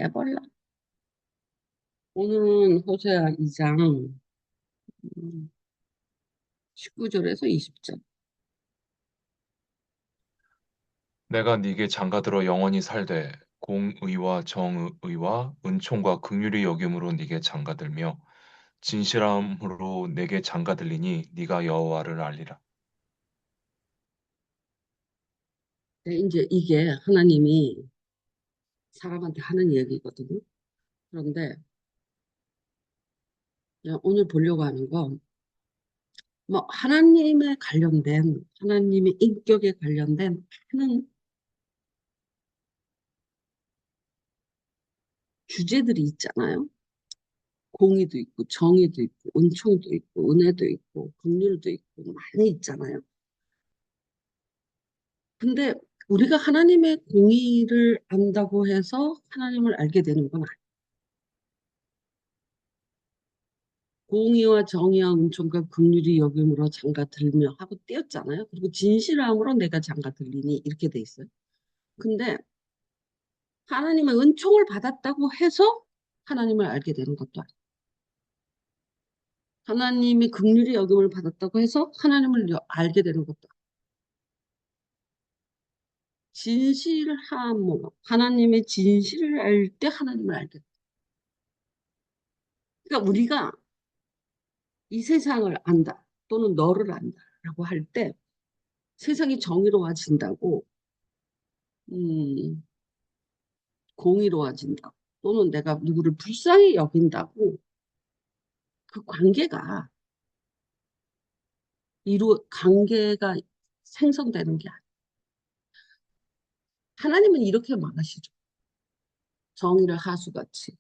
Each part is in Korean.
해볼라. 오늘은 호세아 2장 19절에서 20절. 내가 네게 장가들어 영원히 살되 공의와 정의와 은총과 긍휼히 여김으로 네게 장가들며 진실함으로 내게 장가들리니 네가 여호와를 알리라. 네, 이제 이게 하나님이 사람한테 하는 이야기거든요. 그런데 그냥 오늘 보려고 하는 건 뭐 하나님에 관련된 하나님의 인격에 관련된 많은 주제들이 있잖아요. 공의도 있고 정의도 있고 은총도 있고 은혜도 있고 긍휼도 있고 많이 있잖아요. 근데 우리가 하나님의 공의를 안다고 해서 하나님을 알게 되는 건 아니에요. 공의와 정의와 은총과 긍휼이 여김으로 장가 들며 하고 띄었잖아요. 그리고 진실함으로 내가 장가 들리니 이렇게 돼 있어요. 근데 하나님의 은총을 받았다고 해서 하나님을 알게 되는 것도 아니에요. 하나님이 긍휼이 여김을 받았다고 해서 하나님을 알게 되는 것도 아니에요. 진실함으로 하나님의 진실을 알 때 하나님을 알게 돼요. 그러니까 우리가 이 세상을 안다 또는 너를 안다라고 할 때 세상이 정의로워진다고 음, 공의로워진다. 또는 내가 누구를 불쌍히 여긴다고 그 관계가 생성되는 게 아니야. 하나님은 이렇게 말하시죠. 정의를 하수같이.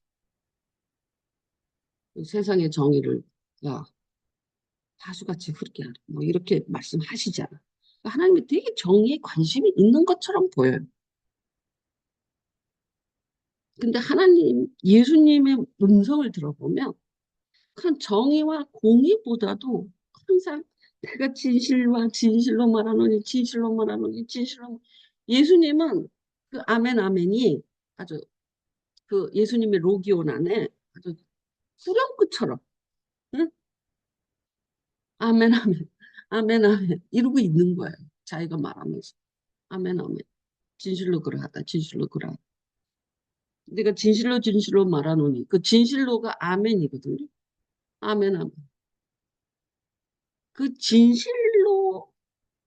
세상의 정의를, 야, 하수같이 흐르게 하라. 뭐 이렇게 말씀하시잖아. 그러니까 하나님이 되게 정의에 관심이 있는 것처럼 보여요. 근데 예수님의 음성을 들어보면 큰 정의와 공의보다도 항상 내가 진실과 진실로 말하노니 진실로 말하노니 진실로 예수님은 그 아멘 아멘이 아주 그 예수님의 로기온 안에 아주 후렴구처럼 응? 아멘 아멘 아멘 아멘 이러고 있는 거예요. 자기가 말하면서 아멘 아멘 진실로 그러하다 진실로 그러하다 내가 진실로 진실로 말하노니 그 진실로가 아멘이거든요. 아멘 아멘 그 진실로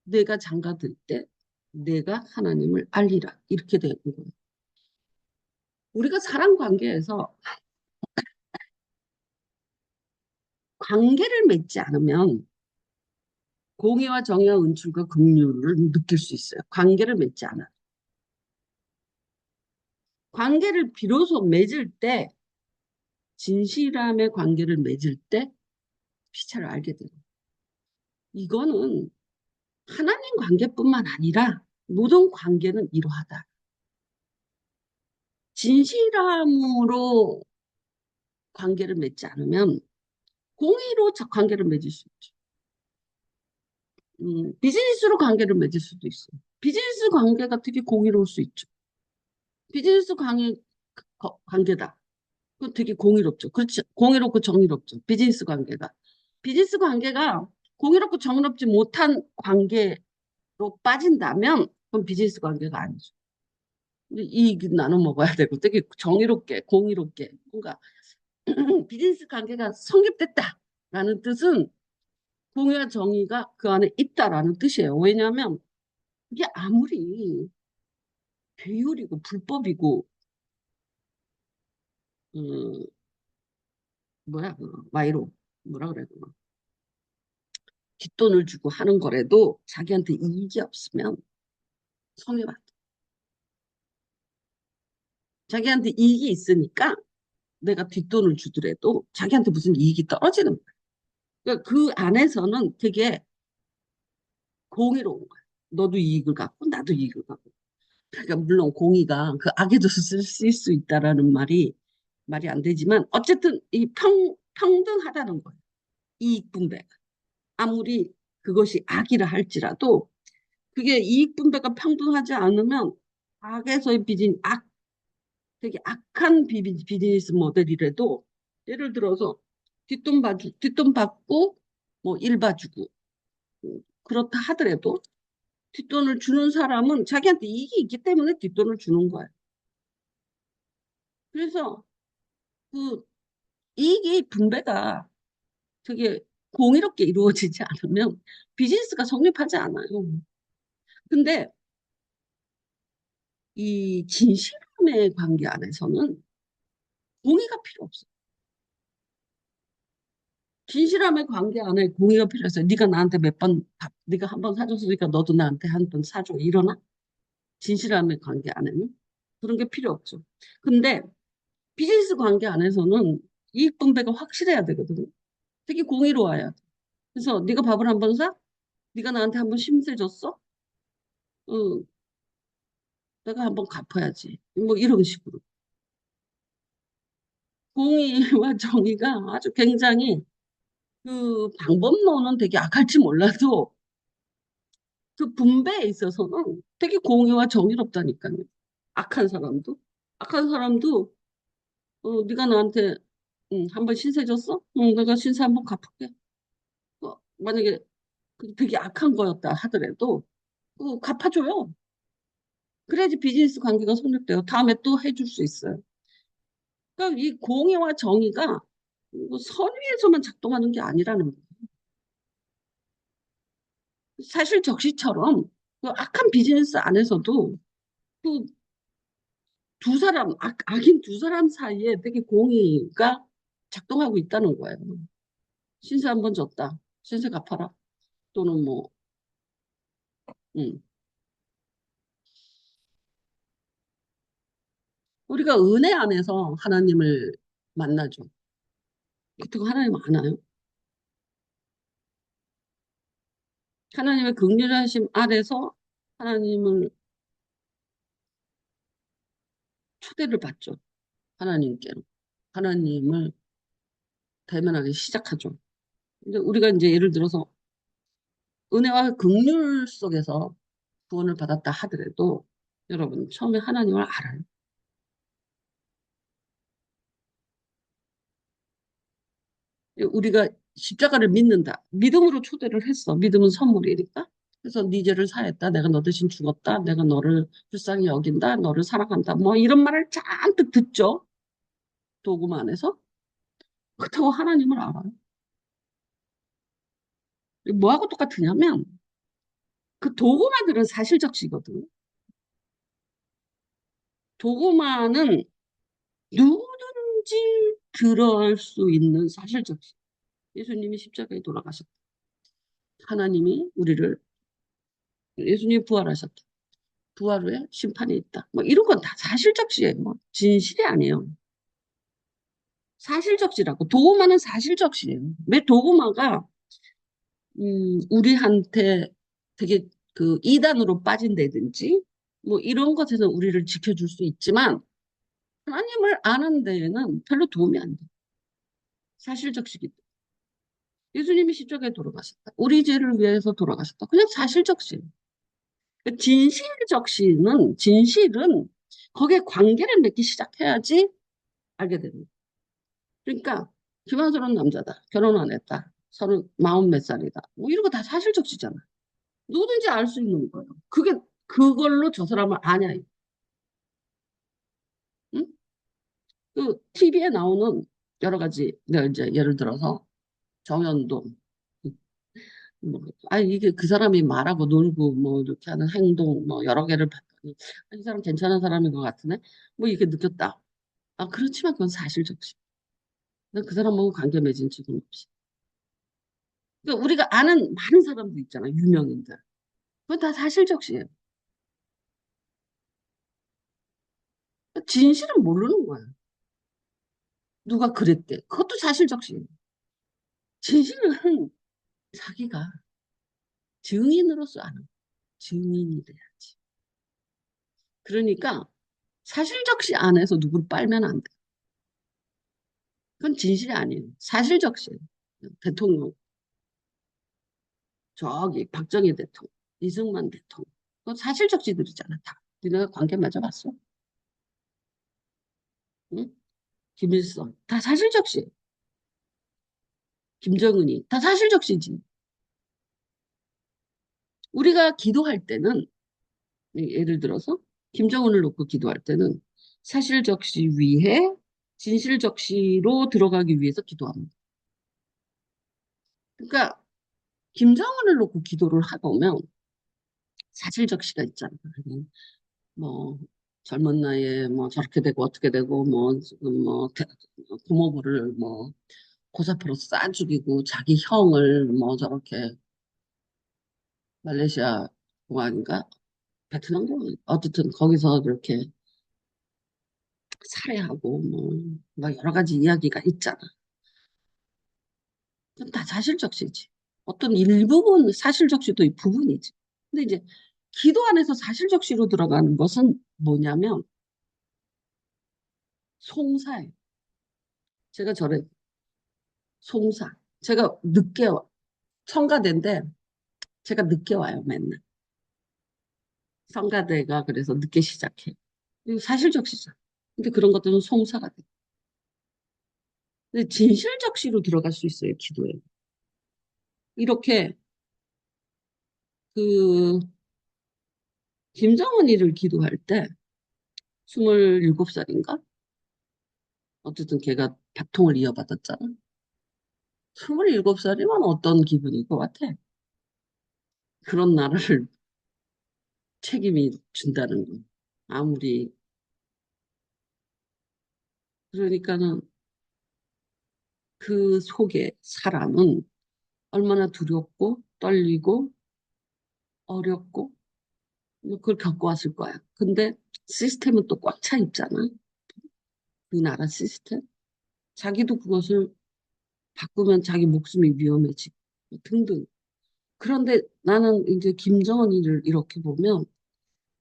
내가 장가들 때 내가 하나님을 알리라 이렇게 되는 거예요. 우리가 사람 관계에서 관계를 맺지 않으면 공의와 정의와 은총과 긍휼을 느낄 수 있어요. 관계를 맺지 않아. 관계를 비로소 맺을 때 진실함의 관계를 맺을 때 피차를 알게 돼요. 이거는 하나님 관계뿐만 아니라 모든 관계는 이러하다. 진실함으로 관계를 맺지 않으면 공의로 관계를 맺을 수 있죠. 비즈니스로 관계를 맺을 수도 있어요. 비즈니스 관계가 되게 공의로울 수 있죠. 비즈니스 관계다. 그 되게 공의롭죠. 그렇지. 공의롭고 정의롭죠. 비즈니스 관계가. 비즈니스 관계가 공의롭고 정의롭지 못한 관계로 빠진다면 그건 비즈니스 관계가 아니죠. 이익 나눠 먹어야 되고 되게 정의롭게 공의롭게 뭔가 비즈니스 관계가 성립됐다라는 뜻은 공의와 정의가 그 안에 있다라는 뜻이에요. 왜냐하면 이게 아무리 배율이고 불법이고 음, 뭐야 와이로 뭐라 그래야 되나 뒷돈을 주고 하는 거라도 자기한테 이익이 없으면 성립 안 돼. 자기한테 이익이 있으니까 내가 뒷돈을 주더라도 자기한테 무슨 이익이 떨어지는 거야. 그러니까 그 안에서는 되게 공의로운 거야. 너도 이익을 갖고 나도 이익을 갖고. 그러니까 물론 공의가 그 악에도 쓸 수 있다라는 말이 안 되지만 어쨌든 이 평등하다는 거예요. 이익 분배가. 아무리 그것이 악이라 할지라도 그게 이익 분배가 평등하지 않으면 악에서의 빚인 악 되게 악한 비즈니스 모델이라도 예를 들어서 뒷돈 받고 뭐 일 봐주고 그렇다 하더라도 뒷돈을 주는 사람은 자기한테 이익이 있기 때문에 뒷돈을 주는 거야. 그래서 그 이익이 분배가 되게 공의롭게 이루어지지 않으면 비즈니스가 성립하지 않아요. 근데 이 진실함의 관계 안에서는 공의가 필요 없어요. 진실함의 관계 안에 공의가 필요해서 네가 나한테 몇 번 네가 한 번 사줬으니까 너도 나한테 한 번 사줘. 이러나? 진실함의 관계 안에는 그런 게 필요 없죠. 근데 비즈니스 관계 안에서는 이익 분배가 확실해야 되거든요. 되게 공의로워야 돼. 그래서 네가 밥을 한 번 사? 네가 나한테 한 번 심세 줬어? 어, 내가 한 번 갚아야지. 뭐 이런 식으로. 공의와 정의가 아주 굉장히 그 방법론은 되게 악할지 몰라도 그 분배에 있어서는 되게 공의와 정의롭다니까요. 악한 사람도. 악한 사람도 네가 나한테 한 번 신세 줬어? 응, 내가 신세 한 번 갚을게. 만약에 되게 악한 거였다 하더라도 갚아줘요. 그래야지 비즈니스 관계가 성립돼요. 다음에 또 해줄 수 있어요. 그러니까 이 공의와 정의가 선의에서만 작동하는 게 아니라는 거예요. 사실 적시처럼 그 악한 비즈니스 안에서도 그 두 사람, 악인 두 사람 사이에 되게 공의가 작동하고 있다는 거예요. 신세 한 번 줬다. 신세 갚아라. 또는 뭐, 음. 우리가 은혜 안에서 하나님을 만나죠. 어떻게 하나님 아나요? 하나님의 긍휼하심 아래서 하나님을 초대를 받죠. 하나님께로. 하나님을 대면하기 시작하죠. 근데 우리가 이제 예를 들어서 은혜와 긍휼 속에서 구원을 받았다 하더라도 여러분 처음에 하나님을 알아요. 우리가 십자가를 믿는다. 믿음으로 초대를 했어. 믿음은 선물이니까. 그래서 네 죄를 사했다. 내가 너 대신 죽었다. 내가 너를 불쌍히 여긴다. 너를 사랑한다. 뭐 이런 말을 잔뜩 듣죠. 도구만 안에서. 그렇다고 하나님을 알아요. 뭐하고 똑같으냐면 그 도구마들은 사실적시거든. 도구마는 누구든지 들어올 수 있는 사실적시. 예수님이 십자가에 돌아가셨다. 하나님이 우리를 예수님이 부활하셨다. 부활 후에 심판이 있다. 뭐 이런 건 다 사실적시예요. 뭐 진실이 아니에요. 사실적시라고. 도구마는 사실적시예요. 왜 도구마가 우리한테 되게 그 이단으로 빠진다든지 뭐 이런 것에서 우리를 지켜줄 수 있지만 하나님을 아는 데에는 별로 도움이 안 돼. 사실적시기 때문에. 예수님이 십자가에 돌아가셨다. 우리 죄를 위해서 돌아가셨다. 그냥 사실적시. 진실은 거기에 관계를 맺기 시작해야지 알게 됩니다. 그러니까 김한솔은 남자다. 결혼 안 했다. 서른 마흔 몇 살이다. 뭐 이런 거 다 사실적시잖아. 누구든지 알 수 있는 거예요. 그걸로 저 사람을 아냐. 응? 그 TV에 나오는 여러 가지 내가 이제 예를 들어서 정현돈 뭐, 이게 그 사람이 말하고 놀고 뭐 이렇게 하는 행동 뭐 여러 개를 봤더니 이 사람 괜찮은 사람인 것 같으네. 뭐 이렇게 느꼈다. 그렇지만 그건 사실적시. 그 사람하고 관계 맺은 적은 없이. 그러니까 우리가 아는 많은 사람들 있잖아. 유명인들. 그건 다 사실적시예요. 진실은 모르는 거야. 누가 그랬대. 그것도 사실적시예요. 진실은 자기가 증인으로서 아는 거야. 증인이 돼야지. 그러니까 사실적시 안에서 누구를 빨면 안 돼. 그건 진실이 아니에요. 사실적시예요. 대통령, 저기 박정희 대통령, 이승만 대통령. 그건 사실적시들이잖아. 다. 니네가 관계 맺어봤어? 응? 김일성 다 사실적시. 김정은이 다 사실적시지. 우리가 기도할 때는 예를 들어서 김정은을 놓고 기도할 때는 사실적시 위에 진실적시로 들어가기 위해서 기도합니다. 그러니까 김정은을 놓고 기도를 하보면 사실적시가 있잖아. 뭐 젊은 나이에 뭐 저렇게 되고 어떻게 되고 뭐 지금 뭐 부모부를 뭐 고사포로 쏴 죽이고 자기 형을 뭐 저렇게 말레이시아 공항인가 베트남 공항 어쨌든 거기서 그렇게 살해하고 뭐 여러 가지 이야기가 있잖아. 그건 다 사실적시지. 어떤 일부분 사실적시도 이 부분이지. 근데 이제 기도 안에서 사실적시로 들어가는 것은 뭐냐면 송사예요. 제가 절에 송사. 제가 늦게 성가대인데 제가 늦게 와요 맨날. 성가대가 그래서 늦게 시작해. 이거 사실적시죠. 근데 그런 것들은 송사가 돼. 근데 진실적시로 들어갈 수 있어요 기도에. 이렇게 그 김정은이를 기도할 때 27살인가? 어쨌든 걔가 박통을 이어받았잖아. 27살이면 어떤 기분일 것 같아? 그런 나라를 책임이 준다는 건. 아무리, 그러니까는 그 속에 사람은 얼마나 두렵고 떨리고 어렵고 뭐 그걸 겪어왔을 거야. 근데 시스템은 또 꽉 차 있잖아. 그 나라 시스템. 자기도 그것을 바꾸면 자기 목숨이 위험해지고 등등. 그런데 나는 이제 김정은이를 이렇게 보면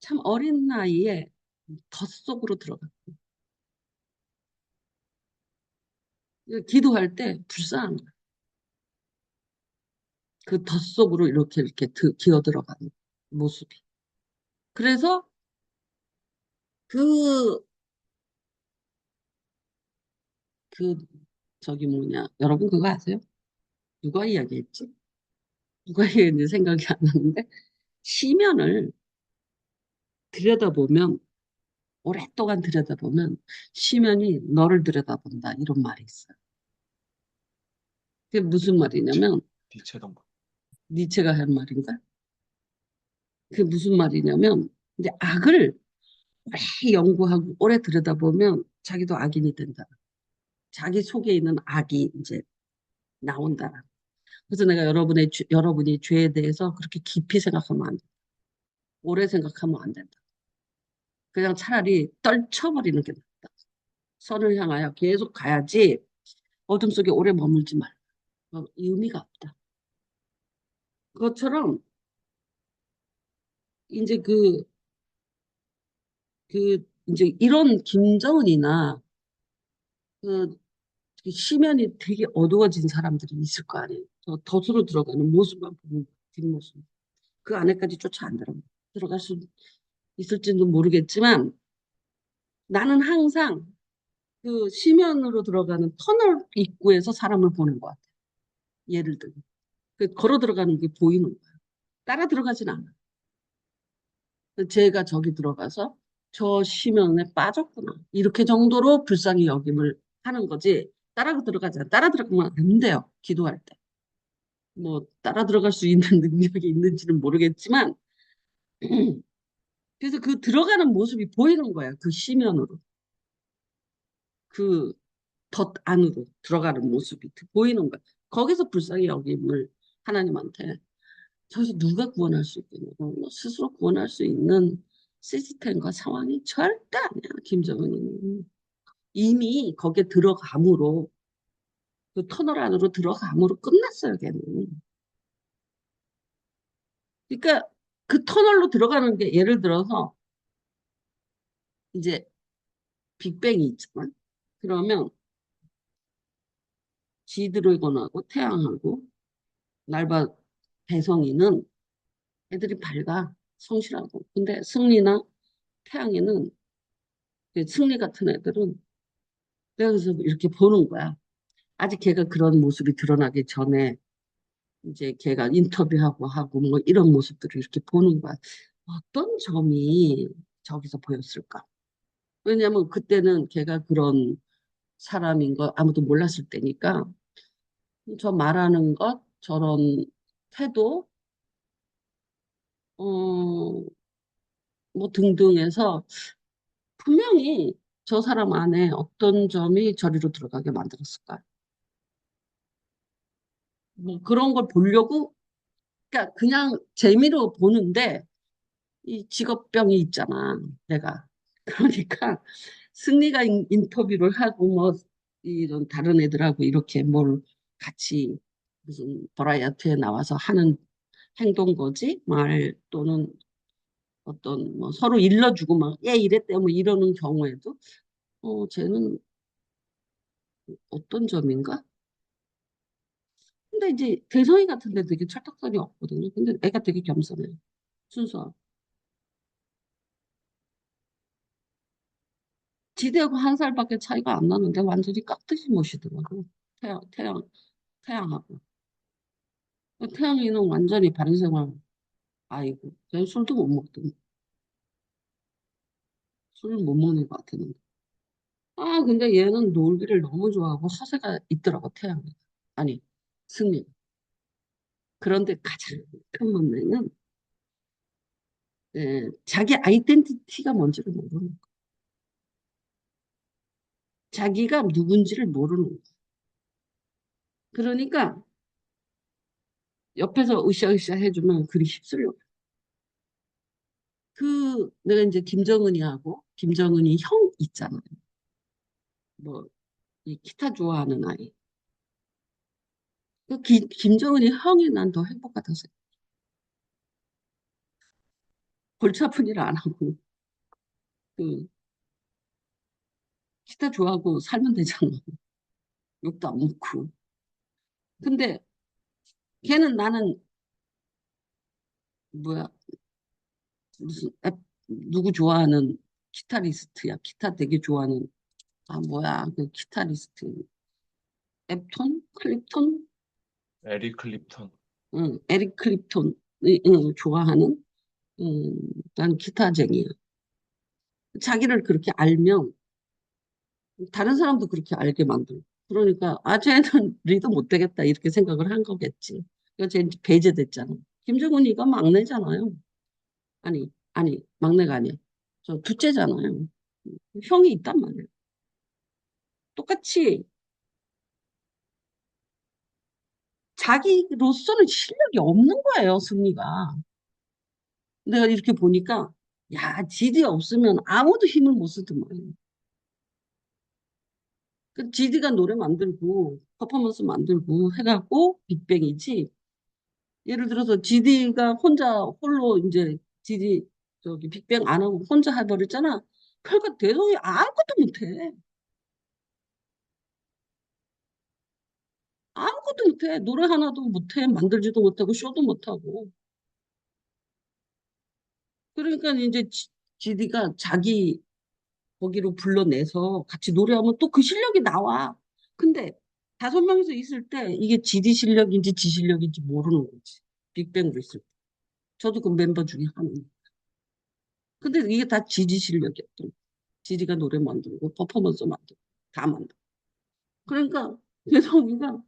참 어린 나이에 덫속으로 들어가. 기도할 때 불쌍한 거야. 그 덫속으로 이렇게 기어 들어가는 모습이. 그래서 그, 그, 저기 뭐냐. 여러분 그거 아세요? 누가 이야기했지? 누가 이야기했는지 생각이 안 나는데, 시면을 들여다보면, 오랫동안 들여다보면, 시면이 너를 들여다본다. 이런 말이 있어요. 그게 무슨 말이냐면, 니체던가. 니체가 한 말인가? 그게 무슨 말이냐면, 이제 악을 오래 연구하고 오래 들여다보면 자기도 악인이 된다. 자기 속에 있는 악이 이제 나온다. 그래서 내가 여러분이 죄에 대해서 그렇게 깊이 생각하면 안 돼. 오래 생각하면 안 된다. 그냥 차라리 떨쳐버리는 게 낫다. 선을 향하여 계속 가야지 어둠 속에 오래 머물지 말라. 의미가 없다. 그것처럼 이제 이제 이런 김정은이나 그 시면이 되게 어두워진 사람들이 있을 거 아니에요. 저 덫으로 들어가는 모습만 보면 뒷모습. 그 안에까지 쫓아 안 들어갈 수 있을지는 모르겠지만 나는 항상 그 시면으로 들어가는 터널 입구에서 사람을 보는 것 같아요. 예를 들면. 그 걸어 들어가는 게 보이는 거야. 따라 들어가진 않아. 제가 저기 들어가서 저 시면에 빠졌구나. 이렇게 정도로 불쌍히 여김을 하는 거지. 따라 들어가지 않아. 따라 들어가면 안 돼요. 기도할 때. 뭐 따라 들어갈 수 있는 능력이 있는지는 모르겠지만 그래서 그 들어가는 모습이 보이는 거야. 그 시면으로. 그 덫 안으로 들어가는 모습이 보이는 거야. 거기서 불쌍히 여김을 하나님한테 저기서 누가 구원할 수 있겠냐고 스스로 구원할 수 있는 시스템과 상황이 절대 아니야. 김정은이 이미 거기에 들어감으로 그 터널 안으로 들어감으로 끝났어요. 걔는. 그러니까 그 터널로 들어가는 게 예를 들어서 이제 빅뱅이 있잖아. 그러면 지드래곤하고 태양하고 날바 배성이는 애들이 밝아 성실하고 근데 승리나 태양이는 그 승리 같은 애들은 내가 그래서 이렇게 보는 거야. 아직 걔가 그런 모습이 드러나기 전에 이제 걔가 인터뷰하고 하고 뭐 이런 모습들을 이렇게 보는 거야. 어떤 점이 저기서 보였을까? 왜냐면 그때는 걔가 그런 사람인 거 아무도 몰랐을 때니까 저 말하는 것, 저런 태도, 뭐 등등해서 분명히 저 사람 안에 어떤 점이 저리로 들어가게 만들었을까? 뭐 그런 걸 보려고, 그러니까 그냥 재미로 보는데 이 직업병이 있잖아, 내가. 그러니까 승리가 인터뷰를 하고 뭐 이런 다른 애들하고 이렇게 뭘 같이 무슨 버라이어티에 나와서 하는 행동 거지 말 또는 어떤 뭐 서로 일러주고 막 얘 이랬대 뭐 이러는 경우에도 쟤는 어떤 점인가? 근데 이제 대성이 같은데 되게 철딱선이 없거든요. 근데 애가 되게 겸손해. 순수하고. 지대하고 한 살밖에 차이가 안 나는데 완전히 깍듯이 모시더라고. 태양, 태양, 태양하고. 태양이는 완전히 바른 생활. 아이고, 걔 술도 못 먹던, 술을 못 먹는 것 같았는데. 아, 근데 얘는 놀기를 너무 좋아하고 허세가 있더라고, 태양이. 아니, 승리. 그런데 가장 큰 문제는 자기 아이덴티티가 뭔지를 모르는 거. 자기가 누군지를 모르는 거. 그러니까 옆에서 으쌰으쌰 해주면 그리 휩쓸려. 내가 이제 김정은이하고 김정은이 형 있잖아요. 뭐, 이 기타 좋아하는 아이. 김정은이 형이 난 더 행복하다고. 골치 아픈 일 안 하고, 그, 기타 좋아하고 살면 되잖아. 욕도 안 먹고. 근데 걔는 나는, 뭐야, 무슨, 누구 좋아하는 기타리스트야. 기타 되게 좋아하는, 뭐야, 그 기타리스트. 앱톤? 클립톤? 에릭 클립턴. 응, 에릭 클립톤. 응, 좋아하는, 응, 난 기타쟁이야. 자기를 그렇게 알면 다른 사람도 그렇게 알게 만들고. 그러니까, 쟤는 리더 못 되겠다, 이렇게 생각을 한 거겠지. 그러니까 쟤 이제 배제됐잖아. 김정은이가 막내잖아요. 아니, 막내가 아니야. 저 둘째잖아요. 형이 있단 말이에요. 똑같이 자기로서는 실력이 없는 거예요, 승리가. 내가 이렇게 보니까, 야, 지디 없으면 아무도 힘을 못 쓰더만. 그 지디가 노래 만들고, 퍼포먼스 만들고 해갖고 빅뱅이지. 예를 들어서 지디가 혼자 홀로 이제 지디 저기 빅뱅 안 하고 혼자 해버렸잖아. 그러니까 대성이 아무것도 못해. 아무것도 못해. 노래 하나도 못해. 만들지도 못하고 쇼도 못하고. 그러니까 이제 지디가 자기 거기로 불러내서 같이 노래하면 또 그 실력이 나와. 근데 5명이서 있을 때 이게 지디 실력인지 지 실력인지 모르는 거지. 빅뱅으로 있을 때. 저도 그 멤버 중에 하나. 근데 이게 다 지디 실력이었던. 지디가 노래 만들고 퍼포먼스 만들고 다 만들고. 그러니까 대성이가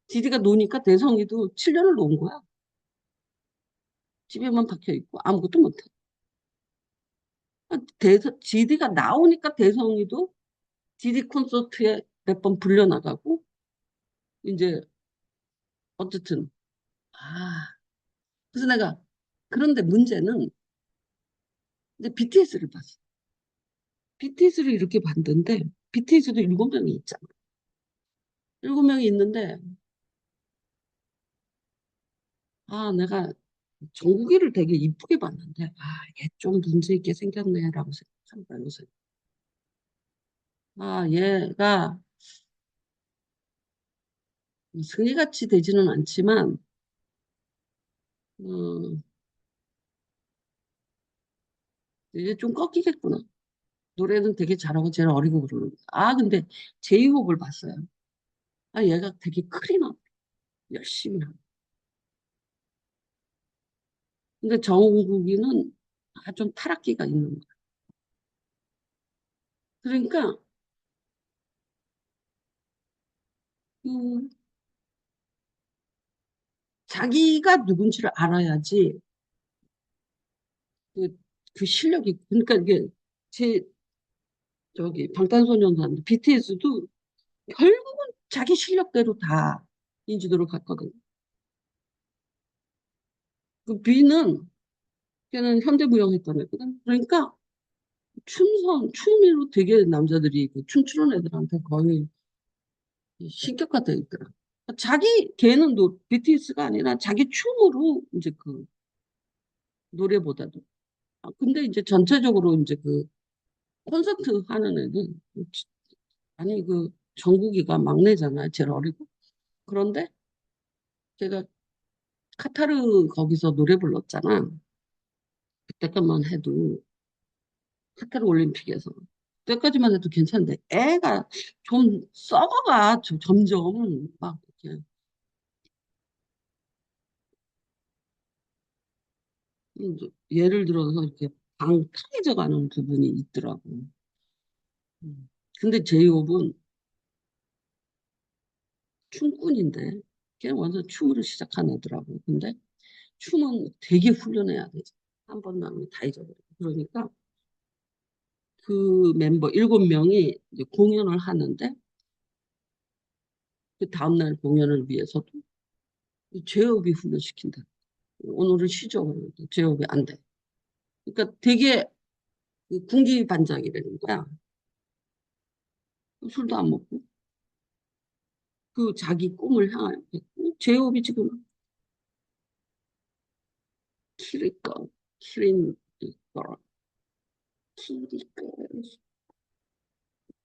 지디가 노니까 대성이도 7년을 논 거야. 집에만 박혀 있고 아무것도 못해. 지디가 나오니까 대성이도 지디 콘서트에 몇 번 불려나가고 이제 어쨌든 그래서 내가 그런데 문제는 이제 BTS를 봤어. BTS를 이렇게 봤는데 BTS도 7명이 있잖아. 7명이 있는데 내가 정국이를 되게 이쁘게 봤는데 얘 좀 문제 있게 생겼네라고 생각한다 요새. 얘가 승리같이 되지는 않지만 음, 이제 좀 꺾이겠구나. 노래는 되게 잘하고 제일 어리고 그러는 거야. 아, 근데 제이홉을 봤어요. 아, 얘가 되게 클린하고 열심히 하고. 근데 정국이는 좀 타락기가 있는 거야. 그러니까 그 자기가 누군지를 알아야지 그, 그 실력이 그러니까 이게 제 저기 방탄소년단 BTS도 결국은 자기 실력대로 다 인지도를 갖거든. 그 B는 걔는 현대무용 했던 애거든. 그러니까 춤으로 되게 남자들이 그 춤추는 애들한테 거의 신격화 돼 있더라. 걔는 BTS가 아니라 자기 춤으로 이제 그 노래보다도. 아, 근데 이제 전체적으로 이제 그 콘서트 하는 애들, 아니 그 정국이가 막내잖아. 제일 어리고. 그런데 제가 카타르 거기서 노래 불렀잖아. 그때까지만 해도 카타르 올림픽에서. 그때까지만 해도 괜찮은데 애가 좀 썩어가 점점 막 이렇게 이제 예를 들어서 이렇게 방탕해져 가는 부분이 있더라고. 근데 제이홉은 춤꾼인데 걔는 완전 춤으로 시작한 애더라고. 근데 춤은 되게 훈련해야 되지. 한 번 나오면 다 잊어버려. 그러니까 그 멤버 7명이 이제 공연을 하는데 그 다음날 공연을 위해서도 제이홉이 훈련시킨다. 오늘은 쉬죠. 그러는데 제이홉이 안 돼. 그러니까 되게 그 군기반장이라는 거야. 술도 안 먹고 그 자기 꿈을 향하여 제이홉이 지금 키리까 키리니까 키리까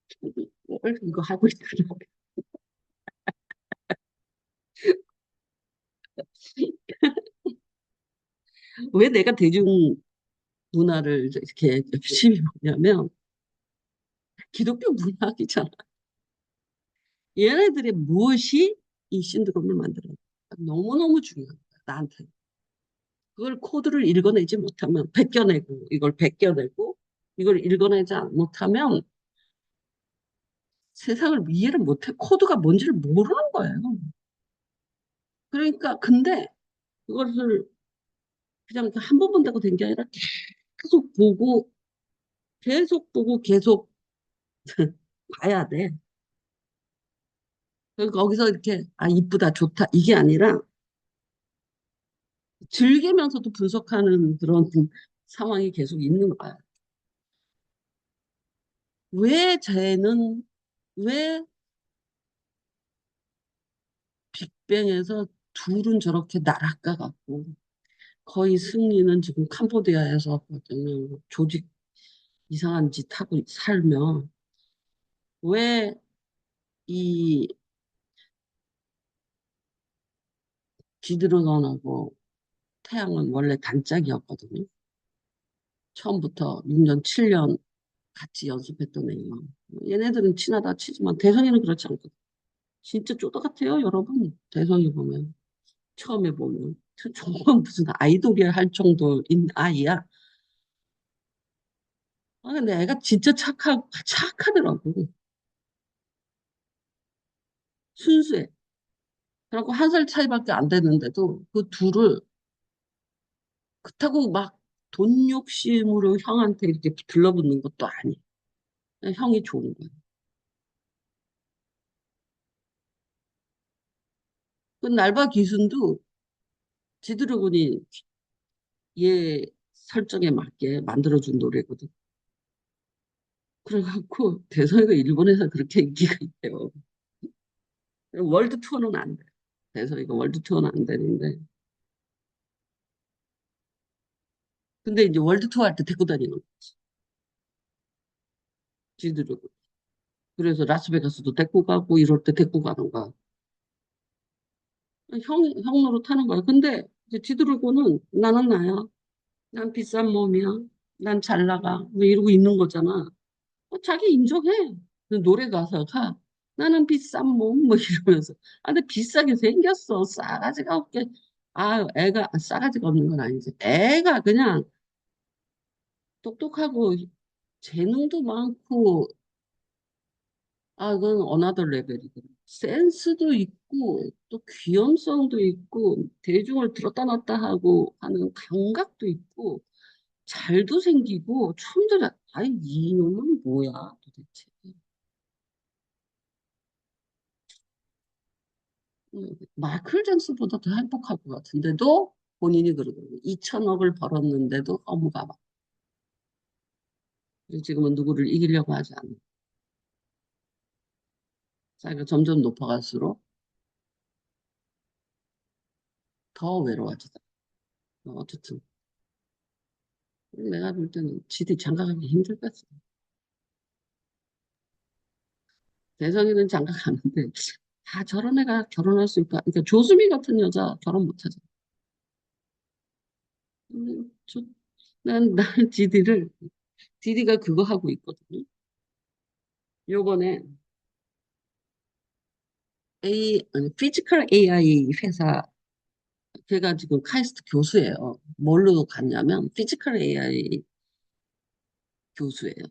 키리까 이거 하고 있더라고. 왜 내가 대중 문화를 이렇게 열심히 보냐면 기독교 문학이잖아. 얘네들의 무엇이 이 신드롬을 만들어? 너무너무 중요한 거야, 나한테. 그걸 코드를 읽어내지 못하면, 이걸 베껴내고, 이걸 읽어내지 못하면 세상을 이해를 못해. 코드가 뭔지를 모르는 거예요. 그러니까, 근데 그것을 그냥 한 번 본다고 된 게 아니라 계속 보고, 계속 보고, 계속 봐야 돼. 그러니까 거기서 이렇게, 아, 이쁘다, 좋다, 이게 아니라 즐기면서도 분석하는 그런 상황이 계속 있는 거야. 왜 쟤는, 왜 빅뱅에서 둘은 저렇게 나락가 갖고, 거의 승리는 지금 캄보디아에서 그냥 조직 이상한 짓 하고 살며, 왜 이 지드래곤하고 태양은 원래 단짝이었거든요. 처음부터 6년, 7년 같이 연습했던 애예요. 얘네들은 친하다 치지만 대성이는 그렇지 않거든. 진짜 쪼다 같아요, 여러분. 대성이 보면. 처음에 보면. 저건 무슨 아이돌이야 할 정도인 아이야. 아, 근데 애가 진짜 착하더라고. 순수해. 그리고 1살 차이밖에 안 되는데도 그 둘을 그렇다고 막 돈 욕심으로 형한테 이렇게 들러붙는 것도 아니야. 그냥 형이 좋은 거야. 그 날바 기순도 지드래곤이 얘 설정에 맞게 만들어준 노래거든. 그래갖고 대성이가 일본에서 그렇게 인기가 있대요. 월드 투어는 안 돼. 대성이가 월드 투어는 안 되는데. 근데 이제 월드 투어 할 때 데리고 다니는 거지. 지드래곤. 그래서 라스베가스도 데리고 가고 이럴 때 데리고 가는 거야. 형 노릇하는 거야. 근데 이제 지드래곤은 나는 나야. 난 비싼 몸이야. 난 잘 나가. 뭐 이러고 있는 거잖아. 자기 인정해. 그 노래 가사가 나는 비싼 몸, 뭐 이러면서. 아, 근데 비싸게 생겼어. 싸가지가 없게. 아, 애가, 싸가지가 없는 건 아니지. 애가 그냥 똑똑하고 재능도 많고, 아, 그건 어나더 레벨이거든. 센스도 있고, 또 귀염성도 있고, 대중을 들었다 놨다 하고 하는 감각도 있고, 잘도 생기고, 춤도 아이, 이놈은 뭐야, 도대체. 마이클 잭슨보다 더 행복할 것 같은데도 본인이 그러더라고요. 2천억을 벌었는데도 허무가 막. 지금은 누구를 이기려고 하지 않는. 자기가 점점 높아갈수록 더 외로워지다. 어쨌든 내가 볼 때는 지디 장가가기 힘들겠어. 대성이는 장가 가는데 다 저런 애가 결혼할 수 있까? 그러니까 조수미 같은 여자 결혼 못하잖아. 음, 저, 난 디디가 그거 하고 있거든요. 요번에 아니, 피지컬 AI 회사, 걔가 지금 카이스트 교수예요. 뭘로 갔냐면, 피지컬 AI 교수예요.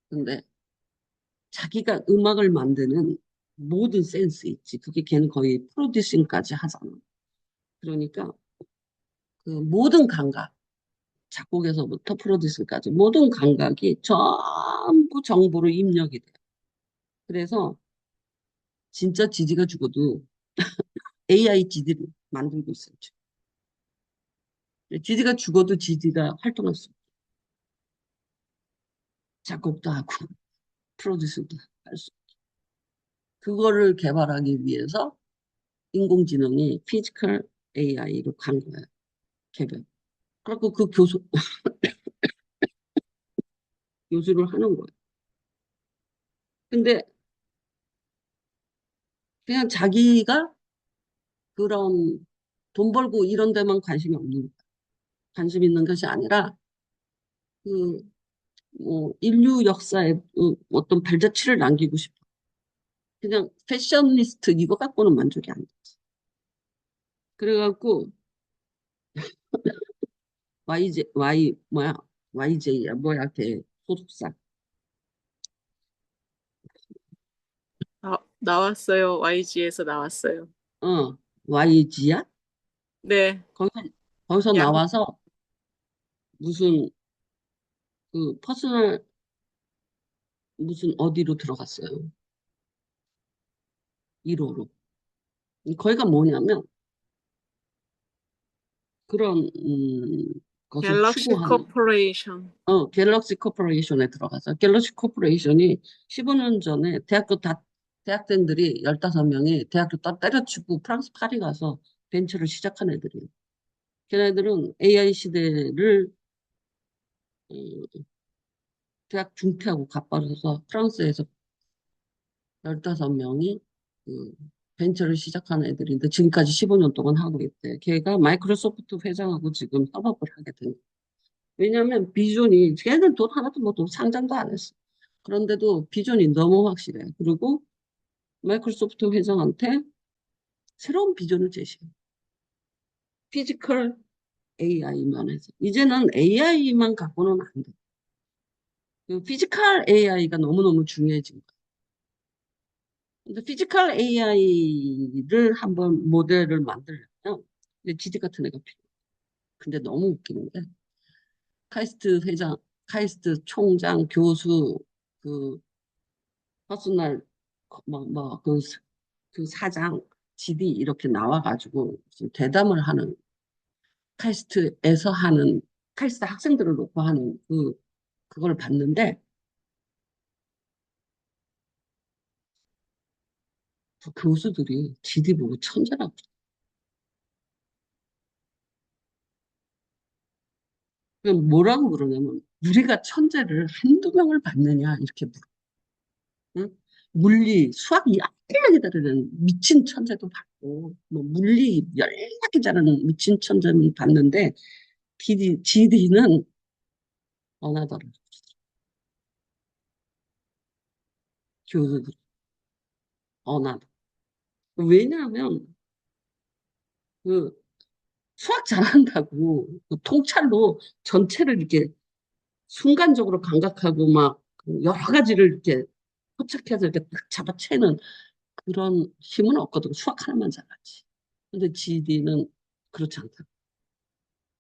근데 자기가 음악을 만드는 모든 센스 있지. 그게 걔는 거의 프로듀싱까지 하잖아. 그러니까 그 모든 감각, 작곡에서부터 프로듀싱까지 모든 감각이 전부 정보로 입력이 돼. 그래서 진짜 지디가 죽어도 AI 지디를 만들고 있어요. 지디가 죽어도 지디가 활동할 수, 작곡도 하고 프로듀스도 할 수. 그거를 개발하기 위해서 인공지능이 피지컬 AI로 간 거야. 개별. 그래갖고 그 교수를 하는 거야. 근데 그냥 자기가 그런 돈 벌고 이런 데만 관심이 없는 거야. 관심 있는 것이 아니라 그 뭐 인류 역사에 어떤 발자취를 남기고 싶어. 그냥 패셔니스트 이거 갖고는 만족이 안 돼. 그래갖고 뭐야 YJ야 뭐야 걔 소속사 나왔어요. YG에서 나왔어요. YG야? 네, 거기서 양, 나와서 무슨 그 퍼스널 무슨 어디로 들어갔어요. 1호로. 거기가 뭐냐면 그런 것을 갤럭시 추구하는 코퍼레이션. 갤럭시 코퍼레이션에 들어가서 갤럭시 코퍼레이션이 15년 전에 대학생들이 15명이 대학교 때려치고 프랑스 파리 가서 벤처를 시작한 애들이에요. 걔네들은 AI 시대를 대학 중퇴하고 가빠져서 프랑스에서 15명이 그 벤처를 시작한 애들인데 지금까지 15년 동안 하고 있대. 걔가 마이크로소프트 회장하고 지금 협업을 하게 된 거야. 왜냐하면 비전이 걔는 돈 하나도 못 상장도 안 했어. 그런데도 비전이 너무 확실해. 그리고 마이크로소프트 회장한테 새로운 비전을 제시해. 피지컬 AI 면에서. 이제는 AI만 갖고는 안 돼. 그 피지컬 AI가 너무너무 중요해진 거야. 근데 피지컬 AI를 한번 모델을 만들려면 GD 같은 애가 필요해. 근데 너무 웃기는 게 카이스트 회장, 카이스트 총장, 교수, 그 퍼스널 그 사장, GD 이렇게 나와가지고 무슨 대담을 하는 카이스트에서 하는 카이스트 학생들을 놓고 하는 그걸 봤는데 그 교수들이 GD 보고 천재라고. 그럼 뭐라고 그러냐면 우리가 천재를 한두 명을 받느냐 이렇게 물어. 응? 물리, 수학 열악하게 다루는 미친 천재도 받고 뭐 물리 열악하게 잘하는 미친 천재는 받는데 GD는 어나더를. 교수들. 나. 왜냐하면 그 수학 잘한다고 그 통찰로 전체를 이렇게 순간적으로 감각하고 막그 여러 가지를 이렇게 포착해서 이렇게 딱 잡아채는 그런 힘은 없거든. 수학 하나만 잘하지. 근데 GD는 그렇지 않다.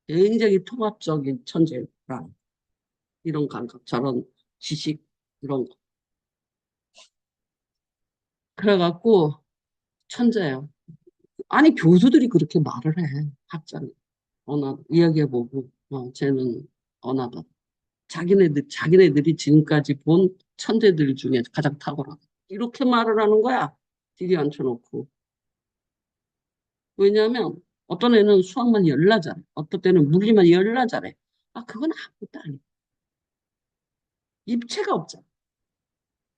굉장히 통합적인 천재라 이런 감각, 저런 지식 이런 거. 그래갖고 천재예요. 아니 교수들이 그렇게 말을 해. 학자는 이야기해보고 쟤는 언어가 자기네들이 지금까지 본 천재들 중에 가장 탁월하다. 이렇게 말을 하는 거야. 뒤에 앉혀놓고. 왜냐하면 어떤 애는 수학만 열나 잘해. 어떤 때는 물리만 열나 잘해. 그건 아무것도 아니야. 입체가 없잖아.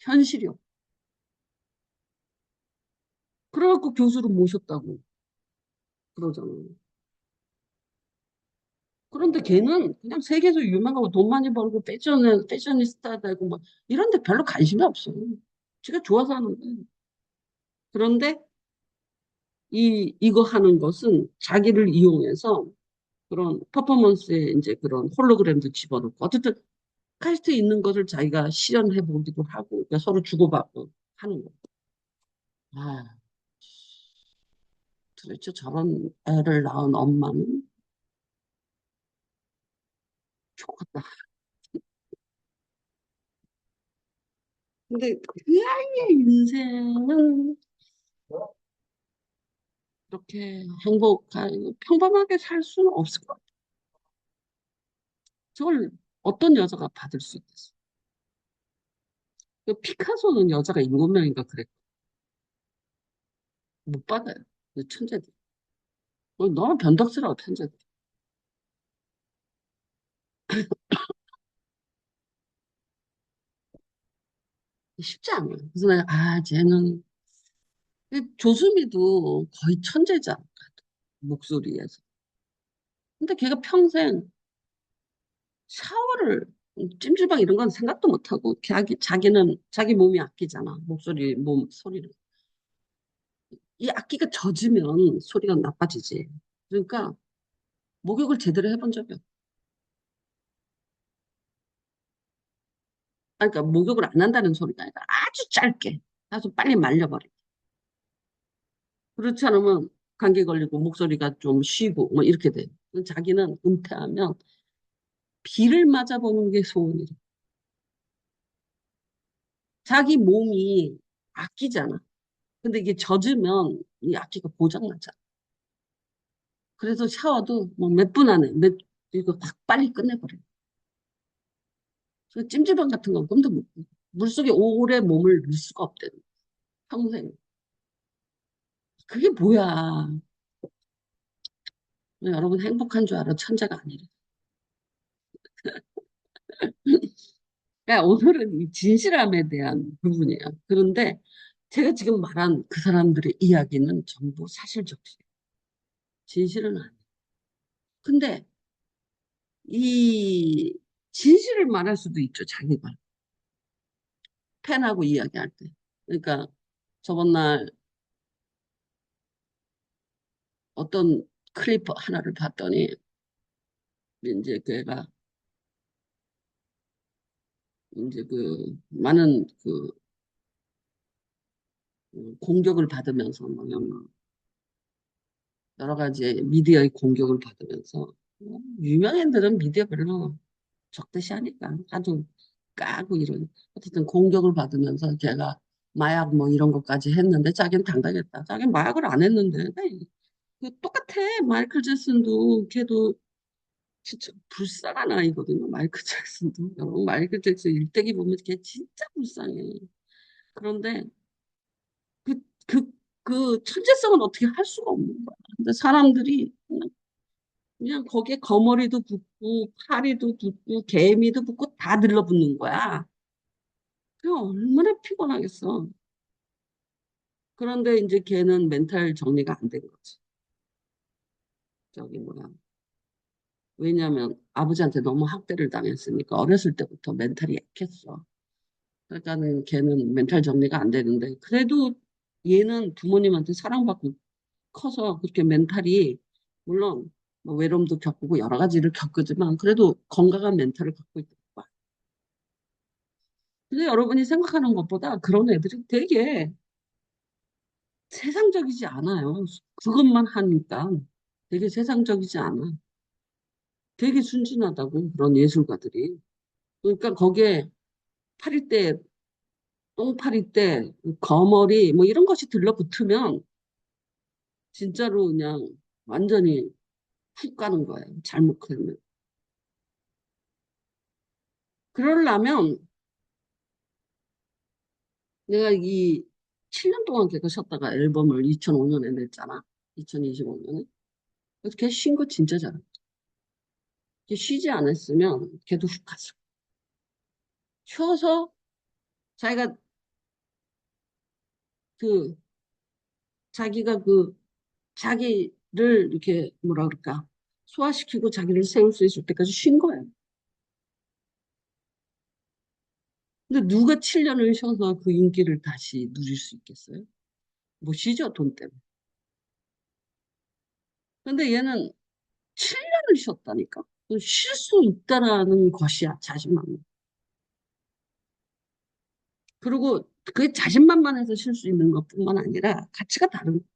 현실이 없. 그래갖고 교수를 모셨다고 그러잖아. 그런데 걔는 그냥 세계에서 유명하고 돈 많이 벌고 패셔니스타 되고 뭐 이런 데 별로 관심이 없어. 지가 좋아서 하는 거야. 그런데 이거 하는 것은 자기를 이용해서 그런 퍼포먼스에 이제 그런 홀로그램도 집어넣고 어쨌든 카이스트에 있는 것을 자기가 실현해 보기도 하고 그러니까 서로 주고받고 하는 거. 아, 도대체 저런 애를 낳은 엄마는 좋겠다. 근데 그 아이의 인생은 이렇게 평범하게 살 수는 없을 것 같아. 저걸 어떤 여자가 받을 수 있겠어. 그 피카소는 여자가 7명인가 그래. 못 받아요. 그 천재들. 너무 변덕스러워, 천재들. 쉽지 않아. 그래서 내가, 쟤는, 조수미도 거의 천재잖아. 목소리에서. 근데 걔가 평생 샤워를, 찜질방 이런 건 생각도 못하고, 자기 몸이 아끼잖아. 목소리, 소리를. 이 악기가 젖으면 소리가 나빠지지. 그러니까, 목욕을 제대로 해본 적이 없어. 그러니까, 목욕을 안 한다는 소리가 아니라 아주 짧게. 아주 빨리 말려버려. 그렇지 않으면 감기 걸리고 목소리가 좀 쉬고 뭐 이렇게 돼. 자기는 은퇴하면 비를 맞아보는 게 소원이래. 자기 몸이 아끼잖아. 근데 이게 젖으면 이 악기가 고장나잖아. 그래서 샤워도 뭐 몇 분 안에 이거 확 빨리 끝내버려. 그 찜질방 같은 건 꿈도 못 꿔. 물속에 오래 몸을 넣을 수가 없대. 평생. 그게 뭐야. 여러분 행복한 줄 알아. 천재가 아니래. 그러니까 오늘은 이 진실함에 대한 부분이에요. 그런데 제가 지금 말한 그 사람들의 이야기는 전부 사실적이에요. 진실은 아니에요. 근데 이 진실을 말할 수도 있죠, 자기가. 팬하고 이야기할 때. 그러니까 저번 날 어떤 클립 하나를 봤더니 이제 걔가 이제 그 많은 그 공격을 받으면서 뭐 여러 가지 미디어의 공격을 받으면서 유명인들은 미디어 별로 적대시하니까 아주 까고 이런 어쨌든 공격을 받으면서 걔가 마약 뭐 이런 것까지 했는데 자기는 당당했다. 자기는 마약을 안 했는데 똑같아. 마이클 잭슨도 걔도 진짜 불쌍한 아이거든요. 마이클 잭슨도 여러분 마이클 잭슨 일대기 보면 걔 진짜 불쌍해. 그런데 그 그 그 천재성은 어떻게 할 수가 없는 거야. 근데 사람들이 그냥 거기에 거머리도 붙고 파리도 붙고 개미도 붙고 다 들러붙는 거야. 그 얼마나 피곤하겠어. 그런데 이제 걔는 멘탈 정리가 안 된 거지. 저기 뭐야. 왜냐면 아버지한테 너무 학대를 당했으니까 어렸을 때부터 멘탈이 약했어. 그러니까는 걔는 멘탈 정리가 안 되는데 그래도 얘는 부모님한테 사랑받고 커서 그렇게 멘탈이 물론 뭐 외로움도 겪고 여러 가지를 겪지만 그래도 건강한 멘탈을 갖고 있다. 근데 여러분이 생각하는 것보다 그런 애들이 되게 세상적이지 않아요. 그것만 하니까 되게 세상적이지 않아. 되게 순진하다고 그런 예술가들이. 그러니까 거기에 파릴 때, 똥 파릴 때, 거머리 뭐 이런 것이 들러붙으면 진짜로 그냥 완전히 훅 가는 거예요. 잘못하면. 그러려면 내가 이 7년 동안 걔가 쉬었다가 앨범을 2005년에 냈잖아. 2025년에. 그래서 걔 쉰 거 진짜 잘해. 걔 쉬지 않았으면 걔도 훅 갔어. 쉬어서 자기가 그 자기가 그 자기를 이렇게 뭐라 그럴까 소화시키고 자기를 세울 수 있을 때까지 쉰 거예요. 근데 누가 7년을 쉬어서 그 인기를 다시 누릴 수 있겠어요? 못 쉬죠, 돈 때문에. 근데 얘는 7년을 쉬었다니까. 쉴 수 있다라는 것이야, 자신만만. 그리고 그게 자신만만해서 쉴 수 있는 것뿐만 아니라 가치가 다른 거야.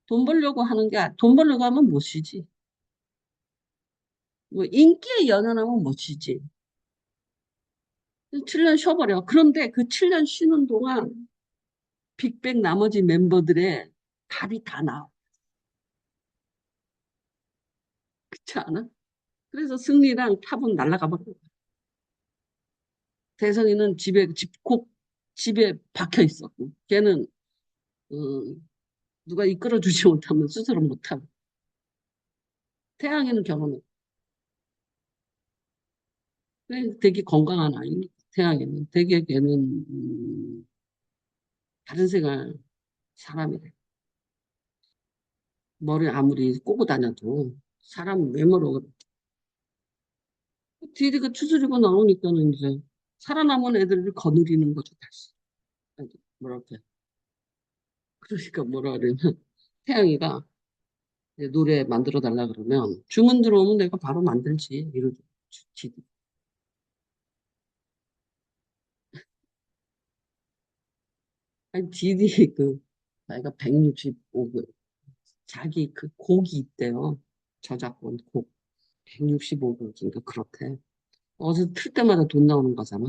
돈 벌려고 하는 게, 돈 벌려고 하면 못 쉬지. 뭐 인기에 연연하면 못 쉬지. 7년 쉬어버려. 그런데 그 7년 쉬는 동안 빅뱅 나머지 멤버들의 답이 다 나와. 그렇지 않아? 그래서 승리랑 탑은 날아가 버려. 대성이는 집에 박혀 있었고, 걔는, 누가 이끌어주지 못하면 스스로 못하고. 태양이는 결혼을. 되게 건강한 아이. 태양이는. 되게 걔는, 다른 생활 사람이래. 머리 아무리 꼬고 다녀도 사람 외모로 뒤에 그 추스리고 나오니까는 이제 살아남은 애들을 거느리는 거죠, 다시. 아니, 뭐랄까. 그러니까 뭐라 그러면 태양이가 이제 노래 만들어 달라 그러면 주문 들어오면 내가 바로 만들지. 이러죠. 지 아니, 지디 나이가 165고 자기 그 곡이 있대요. 저작권 곡 165곡인가 그렇대. 어디서 틀 때마다 돈 나오는 거잖아.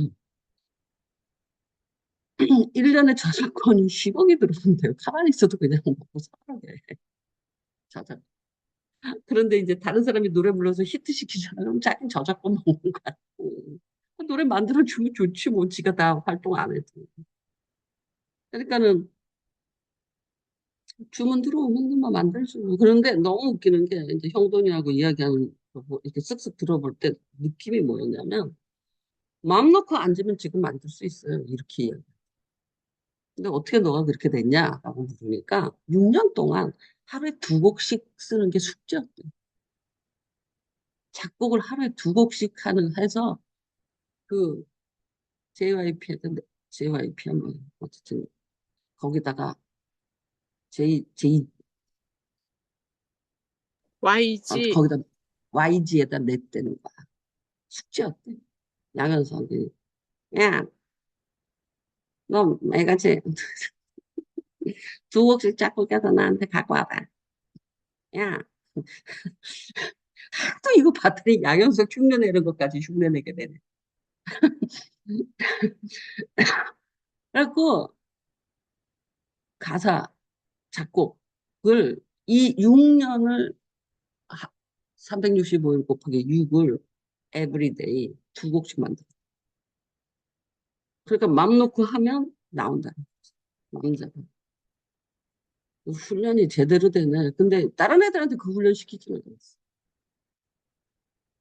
1년에 저작권이 10억이 들어온대요. 가만히 있어도 그냥 먹고 살아게. 저작. 그런데 이제 다른 사람이 노래 불러서 히트시키잖아. 그럼 자기는 저작권 먹는 거야. 노래 만들어주면 좋지, 뭐, 지가 다 활동 안 해도. 그러니까는 주문 들어오면 그만 만들죠. 그런데 너무 웃기는 게 이제 형돈이하고 이야기하는 거 이렇게 쓱쓱 들어볼 때 느낌이 뭐였냐면 마음 놓고 앉으면 지금 만들 수 있어요. 이렇게 이야기. 근데 어떻게 너가 그렇게 됐냐라고 물으니까 6년 동안 하루에 2곡씩 쓰는 게 숙제였대. 작곡을 하루에 2곡씩 해서 그 JYP야 뭐 어쨌든 거기다가 J 아무튼 YG. 거기다 YG에다 냈다는 거야. 숙제였대. 양현석이 야, 너 매같이 2곡씩 작곡해서 나한테 갖고 와봐. 야, 하도 이거 봤더니 양현석 흉내내는 것까지 흉내내게 되네. 그래갖고 가사 작곡을 이 6년을 365일 곱하기 6을 에브리데이 2곡씩 만들어. 그러니까 맘 놓고 하면 나온다. 남자가. 훈련이 제대로 되네. 근데 다른 애들한테 그 훈련 시키지는 않았어.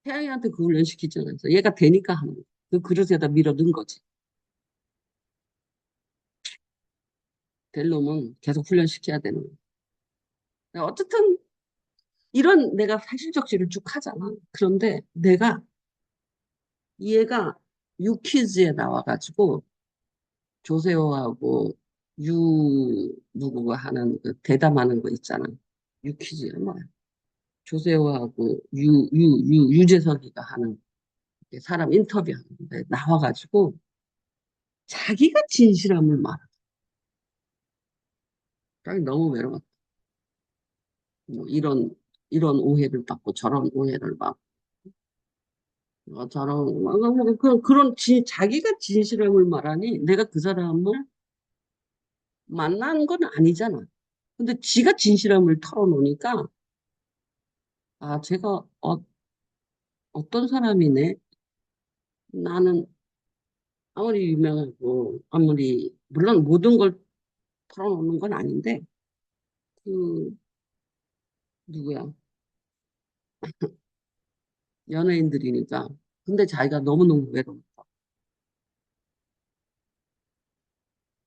태양이한테 그 훈련 시키지 않았어. 얘가 되니까 하는 거야. 그 그릇에다 밀어 넣은 거지. 될 놈은 계속 훈련시켜야 되는 거야. 어쨌든 이런 내가 사실적시를 쭉 하잖아. 그런데 내가 얘가 유퀴즈에 나와가지고 조세호하고 누구가 하는 그 대담하는 거 있잖아. 유퀴즈야, 뭐야. 조세호하고 유재석이가 하는 그 사람 인터뷰하는데 나와가지고 자기가 진실함을 말하. 자기 너무 외로웠다. 뭐 이런 오해를 받고 저런 오해를 받고 저런 그런 자기가 진실함을 말하니 내가 그 사람을 만난 건 아니잖아. 근데 지가 진실함을 털어놓으니까 아 제가 어떤 사람이네. 나는 아무리 유명하고 아무리 물론 모든 걸 털어놓는 건 아닌데 그 누구야 연예인들이니까 근데 자기가 너무너무 외로워.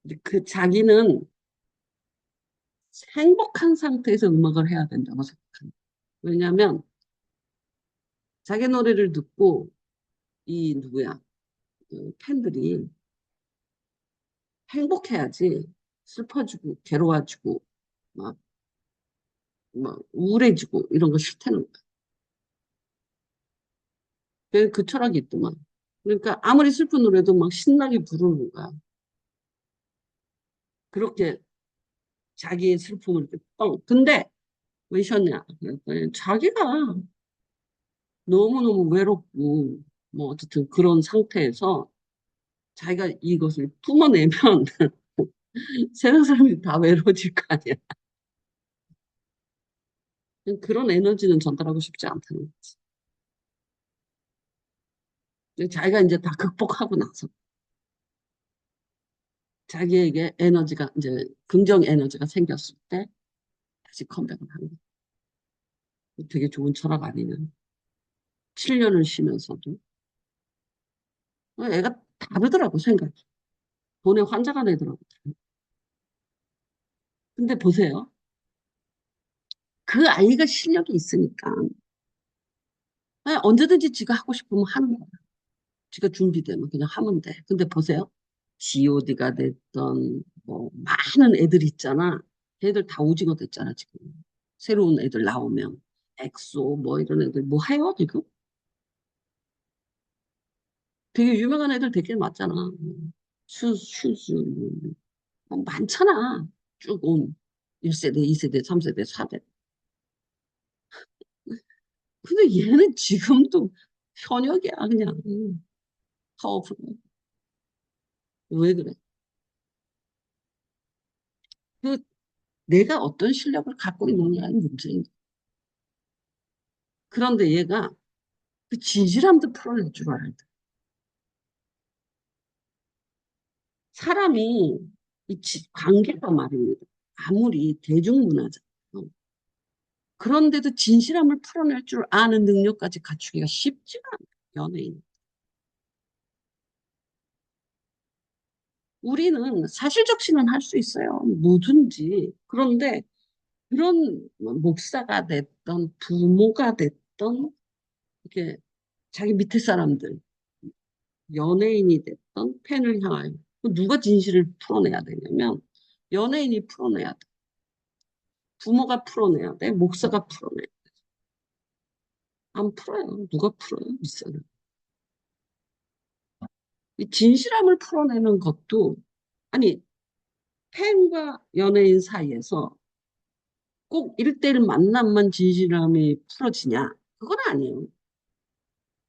근데 그 자기는 행복한 상태에서 음악을 해야 된다고 생각합니다. 왜냐하면 자기 노래를 듣고 이 누구야 그 팬들이 행복해야지 슬퍼지고 괴로워지고 막, 막 우울해지고 이런 거 싫다는 거야. 그 철학이 있더만. 그러니까 아무리 슬픈 노래도 막 신나게 부르는 거야. 그렇게 자기의 슬픔을 이렇게 뻥. 근데 왜 쉬었냐? 그랬더니 자기가 너무너무 외롭고 뭐 어쨌든 그런 상태에서 자기가 이것을 뿜어내면 세상 사람이 다 외로워질 거 아니야. 그런 에너지는 전달하고 싶지 않다는 거지. 근데 자기가 이제 다 극복하고 나서 자기에게 에너지가 이제 긍정 에너지가 생겼을 때 다시 컴백을 하는 거야. 되게 좋은 철학 아니면 7년을 쉬면서도 애가 다르더라고 생각이. 돈에 환장한 애더라고. 근데 보세요. 그 아이가 실력이 있으니까 언제든지 지가 하고 싶으면 하는 거야. 지가 준비되면 그냥 하면 돼. 근데 보세요. G.O.D가 됐던 뭐 많은 애들 있잖아. 걔들 다 오징어 됐잖아 지금. 새로운 애들 나오면 엑소 뭐 이런 애들 뭐 해요 지금? 되게 유명한 애들 되게 많잖아. 슈즈 뭐 많잖아. 쭉 온. 1세대, 2세대, 3세대, 4대. 근데 얘는 지금도 현역이야 그냥. 파워풀. 왜 그래? 그 내가 어떤 실력을 갖고 있느냐의 문제인 거야. 그런데 얘가 그 진실함도 풀어낼 줄 알아야 돼. 사람이 관계가 말입니다. 아무리 대중문화잖아요. 그런데도 진실함을 풀어낼 줄 아는 능력까지 갖추기가 쉽지가 않아요, 연예인. 우리는 사실적시는 할 수 있어요. 뭐든지. 그런데 그런 목사가 됐던 부모가 됐던 이렇게 자기 밑에 사람들, 연예인이 됐던 팬을 향하여 누가 진실을 풀어내야 되냐면 연예인이 풀어내야 돼. 부모가 풀어내야 돼. 목사가 풀어내야 돼. 안 풀어요. 누가 풀어요? 윗사람. 이 진실함을 풀어내는 것도 아니 팬과 연예인 사이에서 꼭 1대1 만남만 진실함이 풀어지냐? 그건 아니에요.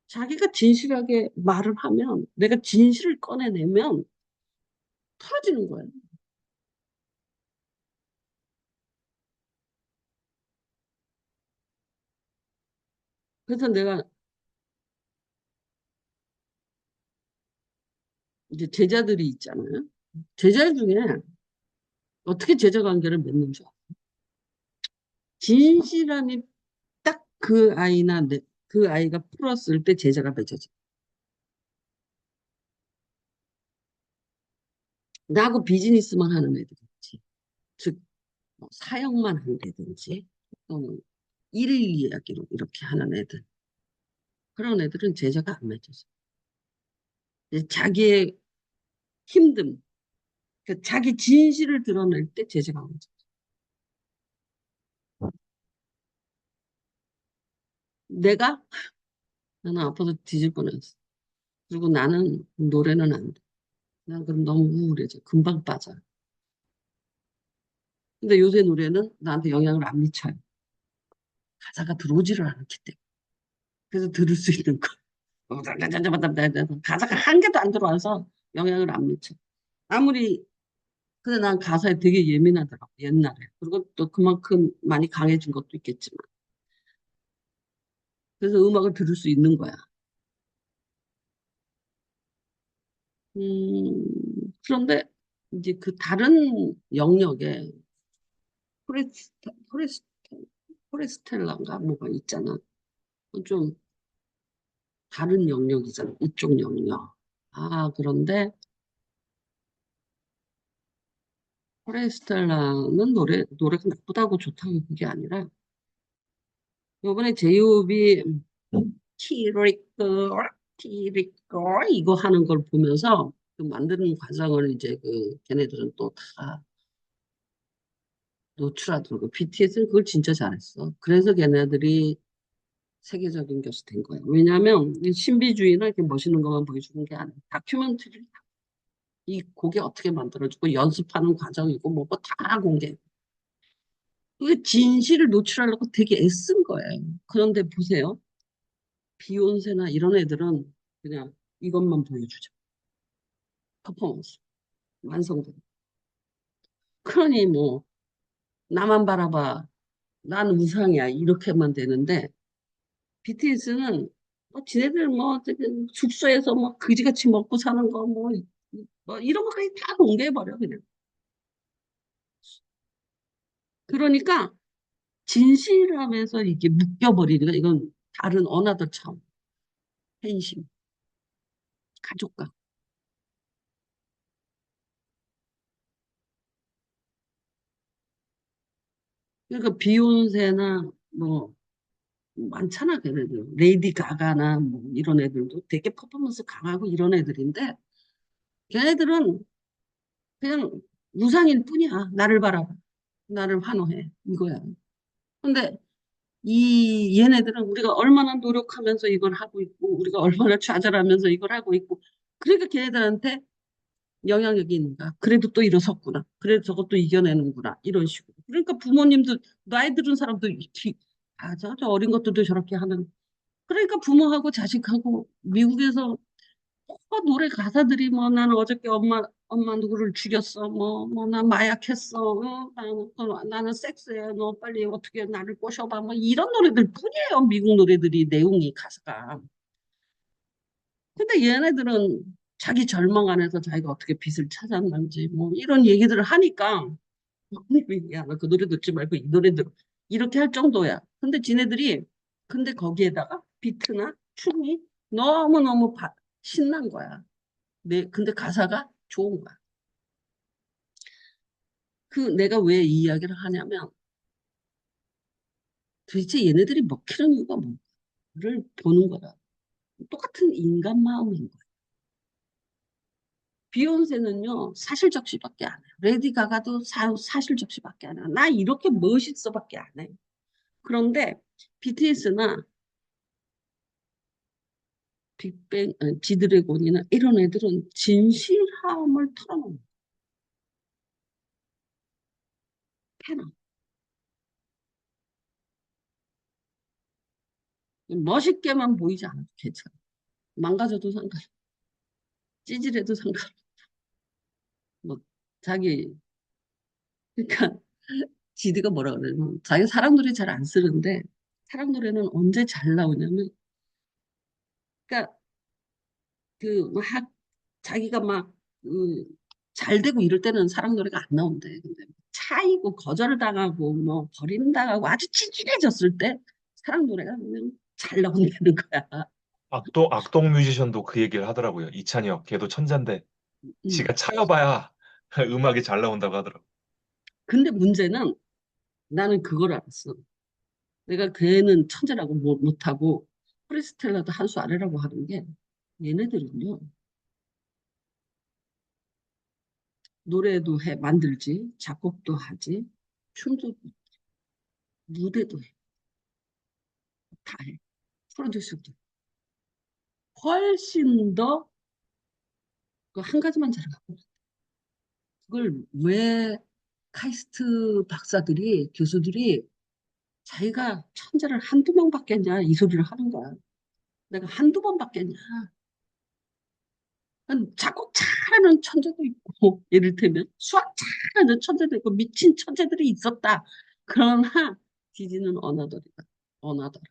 자기가 진실하게 말을 하면 내가 진실을 꺼내내면 털어지는 거예요. 그래서 내가 이제 제자들이 있잖아요. 제자 중에 어떻게 제자 관계를 맺는 줄 알아요? 진실함이 딱 그 아이나 그 아이가 풀었을 때 제자가 맺어져. 나하고 비즈니스만 하는 애들 있지. 즉, 뭐 사역만 한다든지, 또는 일 이야기로 이렇게 하는 애들. 그런 애들은 제자가 안 맺어져. 이제 자기의 힘듦, 그 자기 진실을 드러낼 때 제재가 오죠. 내가 나는 아파서 뒤질 뻔했어. 그리고 나는 노래는 안 돼. 난 그럼 너무 우울해져. 금방 빠져. 근데 요새 노래는 나한테 영향을 안 미쳐요. 가사가 들어오지를 않기 때문에. 그래서 들을 수 있는 거. 가사가 한 개도 안 들어와서 영향을 안 미쳐. 아무리, 근데 난 가사에 되게 예민하더라고, 옛날에. 그리고 또 그만큼 많이 강해진 것도 있겠지만. 그래서 음악을 들을 수 있는 거야. 그런데 이제 그 다른 영역에 포레스텔, 포레스텔라인가 뭐가 있잖아. 좀 다른 영역이잖아. 이쪽 영역. 아, 그런데 포레스텔라는 노래가 나쁘다고 좋다고 그게 아니라, 요번에 제이홉이 티리코, 티리코 이거 하는 걸 보면서 그 만드는 과정을 이제 걔네들은 또 다 노출하더라고. BTS는 그걸 진짜 잘했어. 그래서 걔네들이 세계적인 것이 된 거야. 왜냐하면 이 신비주의나 이렇게 멋있는 것만 보여주는 게 아니야. 다큐멘터리 이 곡이 어떻게 만들어지고 연습하는 과정이고 뭐고 다 공개. 그 진실을 노출하려고 되게 애쓴 거예요. 그런데 보세요. 비욘세나 이런 애들은 그냥 이것만 보여주죠. 퍼포먼스. 완성도. 그러니 뭐 나만 바라봐. 난 우상이야. 이렇게만 되는데 BTS는 뭐 지네들 뭐 저기 숙소에서 뭐 그지같이 먹고 사는 거 뭐 이런 거까지 다 공개해버려 그냥. 그러니까 진실함에서 이게 묶여버리니까 이건 다른 어나더 차원. 팬심, 가족과. 그러니까 비욘세나 뭐 많잖아 걔네들. 레이디 가가나 뭐 이런 애들도 되게 퍼포먼스 강하고 이런 애들인데 걔네들은 그냥 우상일 뿐이야. 나를 바라봐. 나를 환호해. 이거야. 근데 얘네들은 우리가 얼마나 노력하면서 이걸 하고 있고, 우리가 얼마나 좌절하면서 이걸 하고 있고, 그러니까 걔네들한테 영향력이 있는가. 그래도 또 일어섰구나. 그래도 저것도 이겨내는구나. 이런 식으로. 그러니까 부모님도, 나이 들은 사람도, 저 어린 것들도 저렇게 하는. 그러니까 부모하고 자식하고 미국에서 노래 가사들이 뭐 나는 어저께 엄마 누구를 죽였어. 난 마약했어. 나는 섹스해. 너 빨리 어떻게 나를 꼬셔봐. 뭐 이런 노래들 뿐이에요. 미국 노래들이 내용이 가사가. 근데 얘네들은 자기 절망 안에서 자기가 어떻게 빛을 찾았는지 뭐 이런 얘기들을 하니까 야, 너 그 노래 듣지 말고 이 노래 들어. 이렇게 할 정도야. 근데 거기에다가 비트나 춤이 너무너무 신난 거야. 근데 가사가 좋은 거야. 내가 왜 이 이야기를 하냐면 도대체 얘네들이 먹히는 이유가 뭐를 보는 거야. 똑같은 인간 마음인 거야. 비욘세는요, 사실적시밖에 안 해요. 레디 가가도 사실적시밖에 안 해요. 나 이렇게 멋있어밖에 안 해요. 그런데 BTS나 빅뱅, 지드래곤이나 이런 애들은 진실함을 털어놓는 패널. 멋있게만 보이지 않아도 괜찮아. 망가져도 상관없어. 찌질해도 상관없어. 뭐, 자기, 그러니까 지드가 뭐라 그러냐면 자기 사랑 노래 잘 안 쓰는데 사랑 노래는 언제 잘 나오냐면 그러니까 막 자기가 막 잘 되고 이럴 때는 사랑 노래가 안 나온대. 근데 차이고 거절당하고 뭐 버림당하고 아주 찌질해졌을 때 사랑 노래가 그냥 잘 나온다는 거야. 악동 뮤지션도 그 얘기를 하더라고요. 이찬혁, 걔도 천재인데 음. 지가 차여봐야 음악이 잘 나온다고 하더라고. 근데 문제는 나는 그걸 알았어. 내가 걔는 천재라고 못하고 프리스텔라도 한 수 아래라고 하는 게 얘네들은요. 노래도 만들지, 작곡도 하지, 춤도, 무대도 해, 다 해. 프로듀서도. 훨씬 더, 그 한 가지만 잘하고. 그걸 왜 카이스트 박사들이, 교수들이 자기가 천재를 한두 명 받겠냐, 이 소리를 하는 거야. 내가 한두 번 받겠냐. 작곡 잘하는 천재도 있고, 예를들면 수학 잘하는 천재도 있고, 미친 천재들이 있었다. 그러나, 디지는 어나더리다. 어나더라.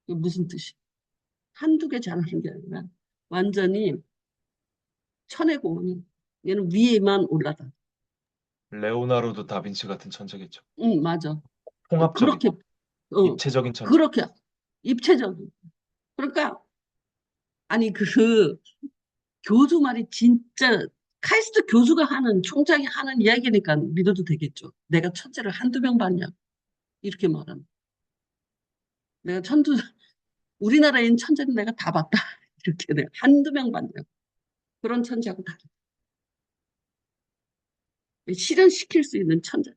이게 무슨 뜻이? 한두 개 잘하는 게 아니라, 완전히 천의 공원이, 얘는 위에만 올라다. 레오나르도 다빈치 같은 천재겠죠. 응, 맞아. 통합적인, 그렇게, 어, 입체적인 천재. 그렇게, 입체적인. 그러니까, 아니, 교수 말이 진짜 카이스트 교수가 하는 총장이 하는 이야기니까 믿어도 되겠죠. 내가 천재를 한두 명 봤냐 이렇게 말하면 내가 우리나라에 있는 천재는 내가 다 봤다 이렇게 내가 한두 명 봤냐 그런 천재하고 다르다. 실현시킬 수 있는 천재.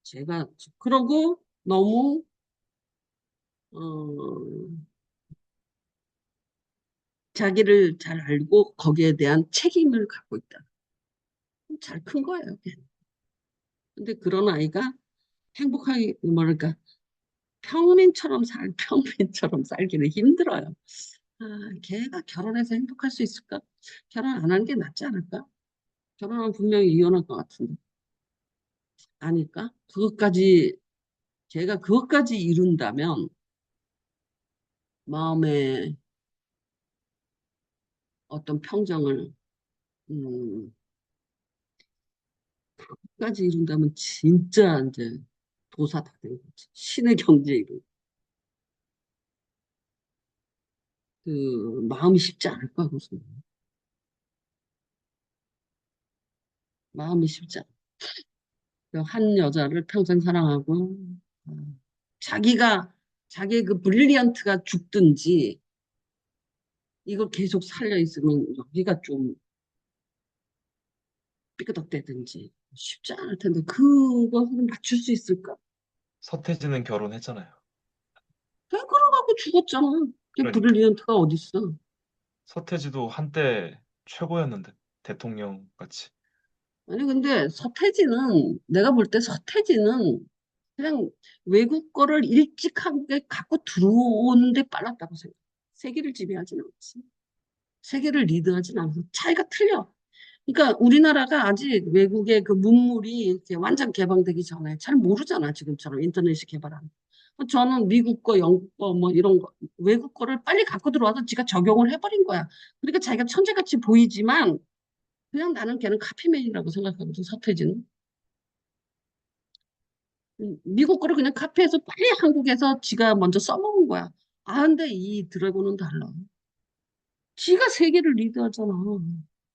제가 그러고 너무 어, 자기를 잘 알고 거기에 대한 책임을 갖고 있다. 잘 큰 거예요. 걔. 근데 그런 아이가 행복하게 뭐랄까 평민처럼 살기는 힘들어요. 아, 걔가 결혼해서 행복할 수 있을까? 결혼 안 하는 게 낫지 않을까? 결혼하면 분명히 이혼할 것 같은데. 아닐까? 걔가 그것까지 이룬다면, 마음의 어떤 평정을, 음, 까지 이룬다면 진짜 이제 도사 다 된 거지. 신의 경지에 이르. 마음이 쉽지 않을까, 무슨. 마음이 쉽지 않아. 한 여자를 평생 사랑하고, 어, 자기가, 자기의 그 브릴리언트가 죽든지, 이걸 계속 살려 있으면 여기가 좀 삐그덕대든지 쉽지 않을 텐데, 그것을 맞출 수 있을까? 서태지는 결혼했잖아요. 그냥 그러고 죽었잖아. 그 그러니까 브릴리언트가 어딨어. 서태지도 한때 최고였는데 대통령 같이. 아니, 근데 내가 볼 때 서태지는 그냥 외국 거를 일찍하게 갖고 들어오는데 빨랐다고 생각해. 세계를 지배하진 않지. 세계를 리드하진 않아서 차이가 틀려. 그러니까 우리나라가 아직 외국의 그 문물이 이렇게 완전 개방되기 전에 잘 모르잖아, 지금처럼 인터넷이 개발하는. 저는 미국 거, 영국 거, 뭐 이런 거, 외국 거를 빨리 갖고 들어와서 지가 적용을 해버린 거야. 그러니까 자기가 천재같이 보이지만 그냥 나는 걔는 카피맨이라고 생각하거든, 서태지는. 미국 거를 그냥 카피해서 빨리 한국에서 지가 먼저 써먹은 거야. 아, 근데 이 드래곤은 달라. 지가 세계를 리드하잖아.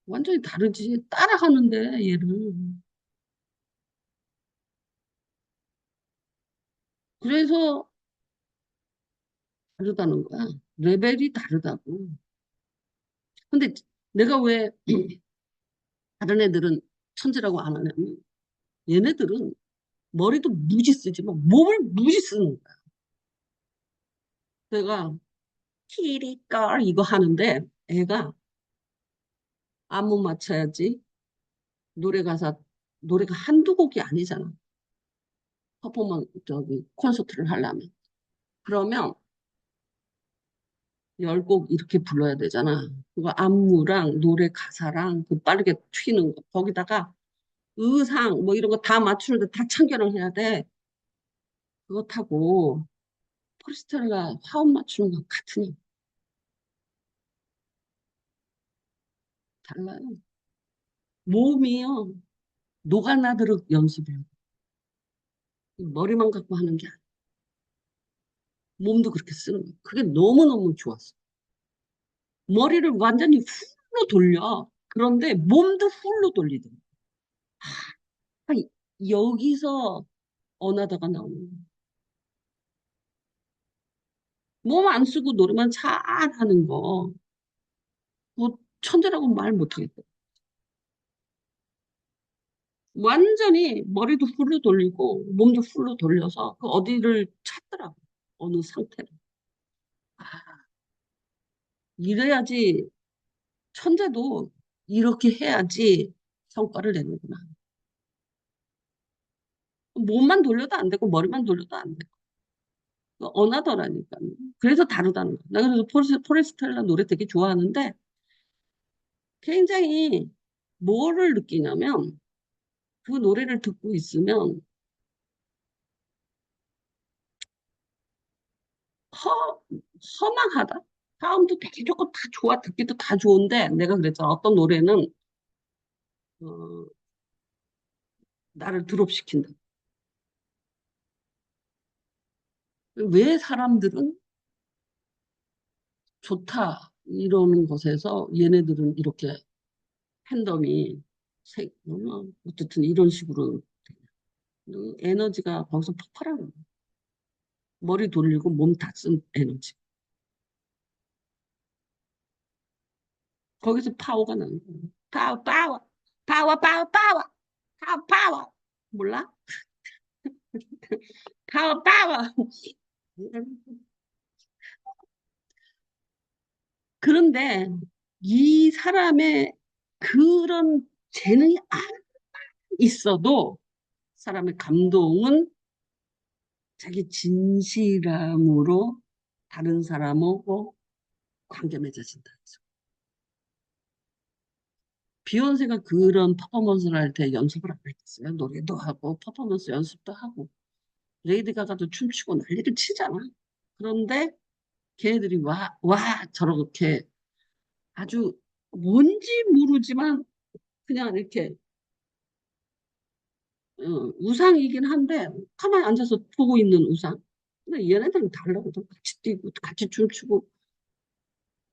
완전히 다르지. 따라하는데, 얘를. 그래서 다르다는 거야. 레벨이 다르다고. 근데 내가 왜 다른 애들은 천재라고 안 하냐면 얘네들은 머리도 무지 쓰지만 몸을 무지 쓰는 거야. 내가 키리깔 이거 하는데 애가 안무 맞춰야지 노래 가사 노래가 한두 곡이 아니잖아. 콘서트를 하려면. 그러면 10곡 이렇게 불러야 되잖아. 그거 안무랑 노래 가사랑 그 빠르게 튀는 거 거기다가 의상 뭐 이런 거 다 맞추는데 다 참견을 해야 돼. 그렇다고 포리스텔라 화음 맞추는 것 같으니 달라요. 몸이요 노가나도록 연습해요. 머리만 갖고 하는 게 아니야. 몸도 그렇게 쓰는 거야. 그게 너무너무 좋았어. 머리를 완전히 훌로 돌려. 그런데 몸도 훌로 돌리더라. 아, 여기서 어나다가 나오는 거야. 몸 안 쓰고 노래만 잘하는 거. 뭐 천재라고 말 못하겠다. 완전히 머리도 풀로 돌리고 몸도 풀로 돌려서 그 어디를 찾더라고. 어느 상태를. 아, 이래야지 천재도 이렇게 해야지 성과를 내는구나. 몸만 돌려도 안 되고 머리만 돌려도 안 돼. 언하더라니까. 그래서 다르다는 거야. 나 그래서 포레스텔라 노래 되게 좋아하는데 굉장히 뭐를 느끼냐면 그 노래를 듣고 있으면 허, 허망하다. 다음도 되게 좋고 다 좋아. 듣기도 다 좋은데 내가 그랬잖아. 어떤 노래는 어, 나를 드롭시킨다. 왜 사람들은 좋다 이러는 것에서 얘네들은 이렇게 팬덤이 어쨌든 이런 식으로 에너지가 거기서 폭발하는 거야. 머리 돌리고 몸 다 쓴 에너지. 거기서 파워가 나는 거야. 파워, 파워, 파워, 파워, 파워, 파워, 파워. 몰라? 파워, 파워. 그런데 이 사람의 그런 재능이 안 있어도 사람의 감동은 자기 진실함으로 다른 사람하고 관계 맺어진다. 비욘세가 그런 퍼포먼스를 할 때 연습을 안 했겠어요. 노래도 하고 퍼포먼스 연습도 하고 레이디 가가도 춤추고 난리를 치잖아. 그런데 걔네들이 저렇게 아주 뭔지 모르지만 그냥 이렇게 우상이긴 한데 가만히 앉아서 보고 있는 우상. 근데 얘네들은 달라거든. 같이 뛰고 같이 춤추고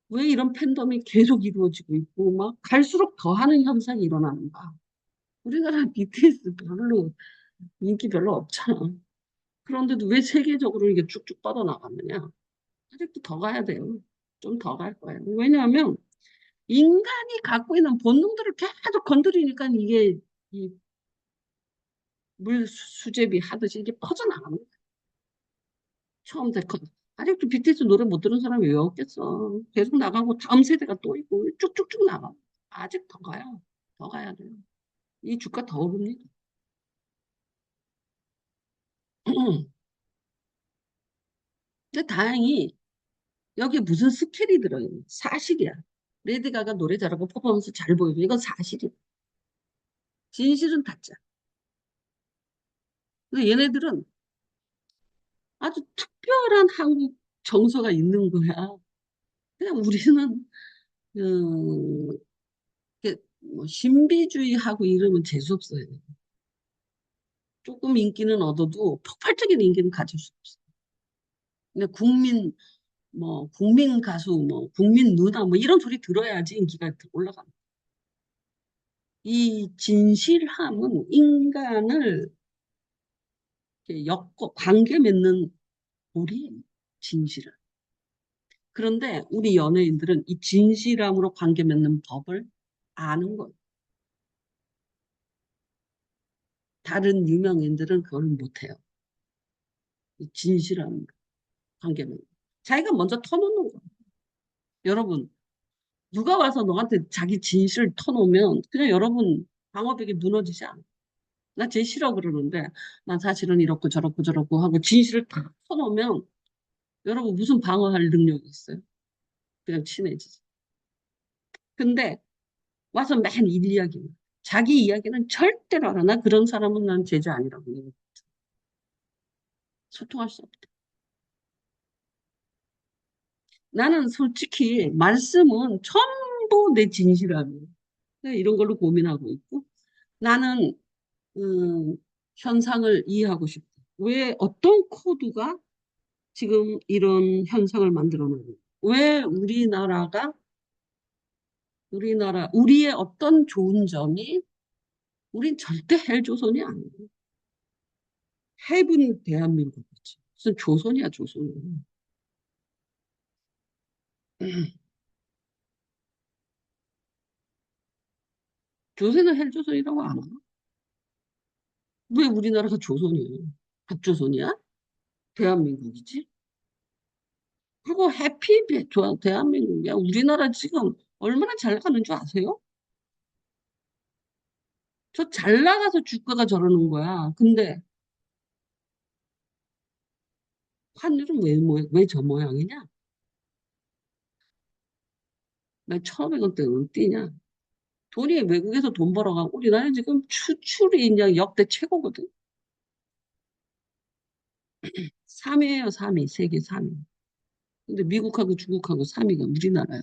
왜 이런 팬덤이 계속 이루어지고 있고 막 갈수록 더하는 현상이 일어나는 거야. 우리나라 BTS 별로 인기 별로 없잖아. 그런데도 왜 세계적으로 이게 쭉쭉 뻗어나갔느냐? 아직도 더 가야 돼요. 좀 더 갈 거예요. 왜냐하면 인간이 갖고 있는 본능들을 계속 건드리니까 이게 이 물 수제비 하듯이 이게 퍼져나가는 거야. 처음 데뷔. 아직도 BTS 노래 못 들은 사람이 왜 없겠어. 계속 나가고 다음 세대가 또 있고 쭉쭉쭉 나가. 아직 더 가요. 더 가야 돼요. 이 주가 더 오릅니다. 근데 다행히 여기 무슨 스킬이 들어있는 사실이야. 레디 가가 노래 잘하고 퍼포먼스 잘 보이고 이건 사실이야. 진실은 타짜. 근데 얘네들은 아주 특별한 한국 정서가 있는 거야. 그냥 우리는 이렇게 뭐 신비주의하고 이러면 재수없어요. 조금 인기는 얻어도 폭발적인 인기는 가질 수 없어. 근데 국민 가수, 국민 누나, 이런 소리 들어야지 인기가 올라가. 이 진실함은 인간을 이렇게 엮고 관계 맺는 우리 진실함. 그런데 우리 연예인들은 이 진실함으로 관계 맺는 법을 아는 거예요. 다른 유명인들은 그걸 못해요. 이 진실함 관계 맺는. 자기가 먼저 터놓는 거예요. 여러분, 누가 와서 너한테 자기 진실을 터놓으면 그냥 여러분 방어벽이 무너지지 않아. 나 제일 싫어 그러는데 난 사실은 이렇고 저렇고 저렇고 하고 진실을 다 터놓으면 여러분 무슨 방어할 능력이 있어요? 그냥 친해지지. 근데 와서 맨 일 이야기만. 자기 이야기는 절대로 안 하나 그런 사람은 난 제자 아니라고 얘기해. 소통할 수 없다. 나는 솔직히 말씀은 전부 내 진실함이에요. 이런 걸로 고민하고 있고 나는 현상을 이해하고 싶다. 왜 어떤 코드가 지금 이런 현상을 만들어내는 왜 우리의 어떤 좋은 점이 우린 절대 헬조선이 아니에요. 해군 대한민국이지. 무슨 조선이야, 조선. 조선은 헬조선이라고 안 하나? 왜 우리나라가 조선이에요? 북조선이야? 대한민국이지? 그리고 대한민국이야. 우리나라 지금 얼마나 잘 나가는 줄 아세요? 저 잘 나가서 주가가 저러는 거야. 근데 환율은 왜 저 모양이냐? 왜 1,500원대는 뛰냐? 돈이 외국에서 돈 벌어가고 우리나라 지금 수출이 그냥 역대 최고거든. 3위예요, 3위. 세계 3위. 근데 미국하고 중국하고 3위가 우리나라야.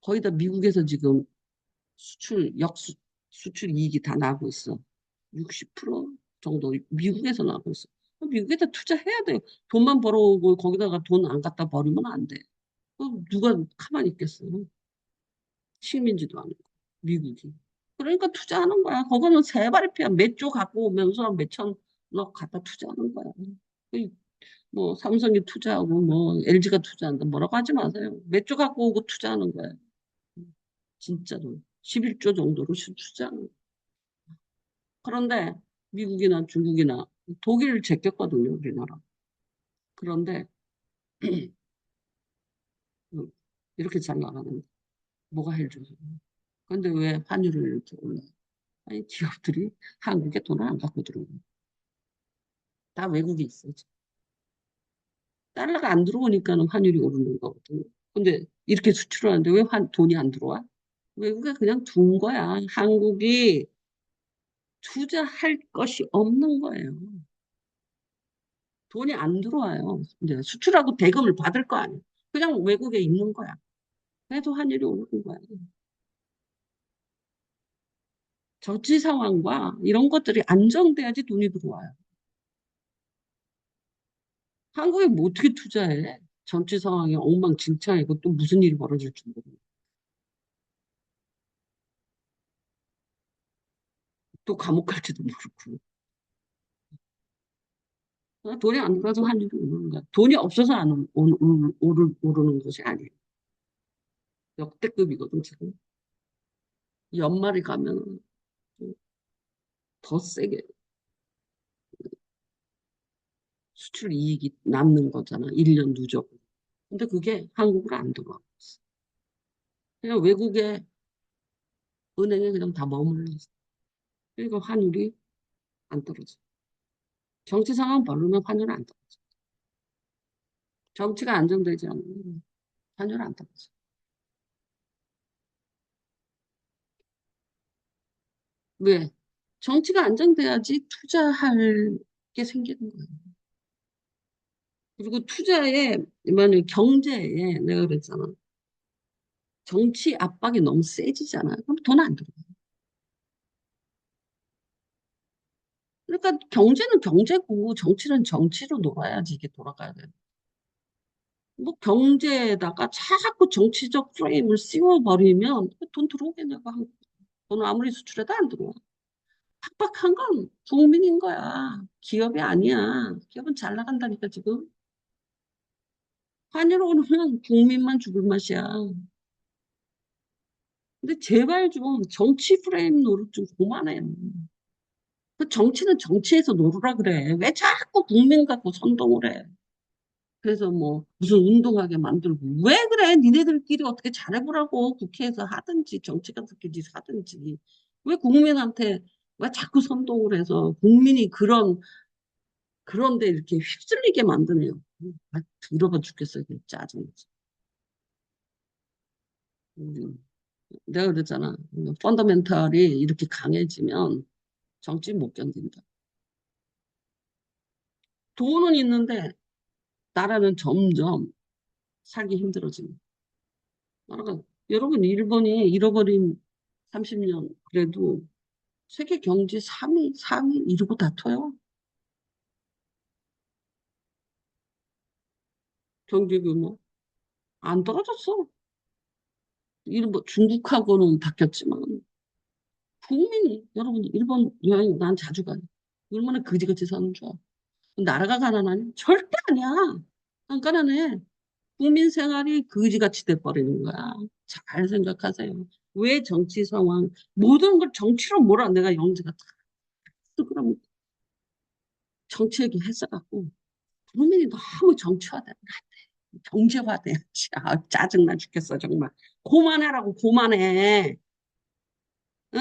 거의 다 미국에서 지금 수출 이익이 다 나고 있어. 60% 정도 미국에서 나고 있어. 미국에다 투자해야 돼. 돈만 벌어오고 거기다가 돈 안 갖다 버리면 안 돼. 누가 가만히 있겠어. 식민지도 아니고 미국이. 그러니까 투자하는 거야. 거기는 세 발이 피야. 몇 조 갖고 오면서 몇천억 갖다 투자하는 거야. 그 뭐 삼성이 투자하고 뭐 LG가 투자한다 뭐라고 하지 마세요. 몇 조 갖고 오고 투자하는 거야. 진짜로 11조 정도로 투자하는 거야. 그런데 미국이나 중국이나 독일을 제꼈거든요, 우리나라. 그런데 이렇게 잘 나가는데 뭐가 해줘서. 근데 왜 환율을 이렇게 올려? 아니, 기업들이 한국에 돈을 안 갖고 들어오고. 다 외국에 있어. 지금. 달러가 안 들어오니까는 환율이 오르는 거거든요. 근데 이렇게 수출을 하는데 왜 돈이 안 들어와? 외국에 그냥 둔 거야. 한국이 투자할 것이 없는 거예요. 돈이 안 들어와요. 이제 수출하고 대금을 받을 거 아니에요. 그냥 외국에 있는 거야. 그래도 환율이 오르는 거야. 정치 상황과 이런 것들이 안정돼야지 돈이 들어와요. 한국에 뭐 어떻게 투자해? 정치 상황이 엉망진창이고 또 무슨 일이 벌어질지 모르고. 또 감옥 갈지도 모르고. 돈이 안 들어서 환율이 오르는 거야. 돈이 없어서 오르는 것이 아니에요. 역대급이거든, 지금. 연말이 가면 더 세게 수출 이익이 남는 거잖아. 1년 누적. 근데 그게 한국으로 안 들어와. 그냥 외국의 은행에 그냥 다 머물러 있어. 그러니까 환율이 안 떨어져. 정치 상황 별로면 환율은 안 떨어져. 정치가 안정되지 않으면 환율은 안 떨어져. 왜? 정치가 안정돼야지 투자할 게 생기는 거예요. 그리고 투자에, 만약에 경제에, 내가 그랬잖아. 정치 압박이 너무 세지잖아요. 그럼 돈 안 들어요. 그러니까 경제는 경제고 정치는 정치로 놀아야지 이게 돌아가야 돼. 뭐 경제에다가 자꾸 정치적 프레임을 씌워버리면 돈 들어오겠냐고. 돈 아무리 수출해도 안 들어와. 팍팍한 건 국민인 거야. 기업이 아니야. 기업은 잘 나간다니까 지금. 환율 오르면 국민만 죽을 맛이야. 근데 제발 좀 정치 프레임 노릇 좀 그만해. 그 정치는 정치에서 놀으라 그래. 왜 자꾸 국민 갖고 선동을 해? 그래서 뭐 무슨 운동하게 만들고 왜 그래? 니네들끼리 어떻게 잘해보라고 국회에서 하든지 정치가들끼리 하든지 왜 국민한테 왜 자꾸 선동을 해서 국민이 그런데 이렇게 휩쓸리게 만드네요. 더러워 죽겠어요. 짜증나. 음, 내가 그랬잖아. 펀더멘탈이 이렇게 강해지면 정치 못 견딘다. 돈은 있는데 나라는 점점 살기 힘들어진다. 나라가 여러분 일본이 잃어버린 30년 그래도 세계 경제 3위, 4위 이러고 다퉈요. 경제 규모 안 떨어졌어. 일본 중국하고는 바뀌었지만 여러분 일본 여행 난 자주 가요. 얼마나 그지같이 사는 줄 알아. 나라가 가난하니? 절대 아니야. 안 가난해. 국민 생활이 그지같이 돼버리는 거야. 잘 생각하세요. 왜 정치 상황 모든 걸 정치로 몰아 내가 영재가 다. 그럼 정치 얘기 했어갖고 국민이 너무 정치화돼. 경제화돼야지. 아, 짜증나 죽겠어, 정말. 그만하라고, 그만해. 어?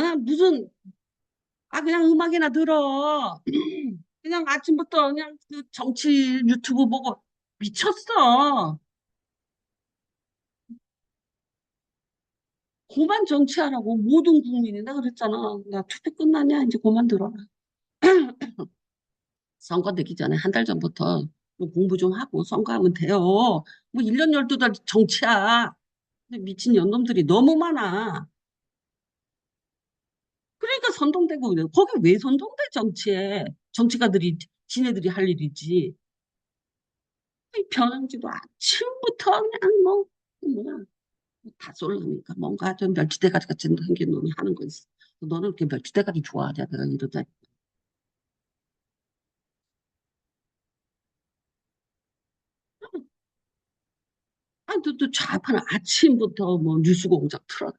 그냥 음악이나 들어. 그냥 아침부터 그냥 그 정치 유튜브 보고 미쳤어. 그만 정치하라고, 모든 국민이. 내가 그랬잖아. 야, 투표 끝났냐? 이제 그만 들어라. 선거 되기 전에 한 달 전부터 뭐 공부 좀 하고 선거하면 돼요. 뭐 1년 12달 정치야. 근데 미친 년놈들이 너무 많아. 그러니까 선동되고 그래. 거기 왜 선동돼 정치에. 정치가들이 지네들이 할 일이지. 이 변환지도 아침부터 그냥 뭐야 다 쏠라니까 뭔가 좀 멸치대가리 같은 생긴 놈이 하는 거 있어. 너는 이렇게 멸치대가리 좋아하냐 내가 이러다. 또 좌파는 아침부터 뭐 뉴스공장 틀어.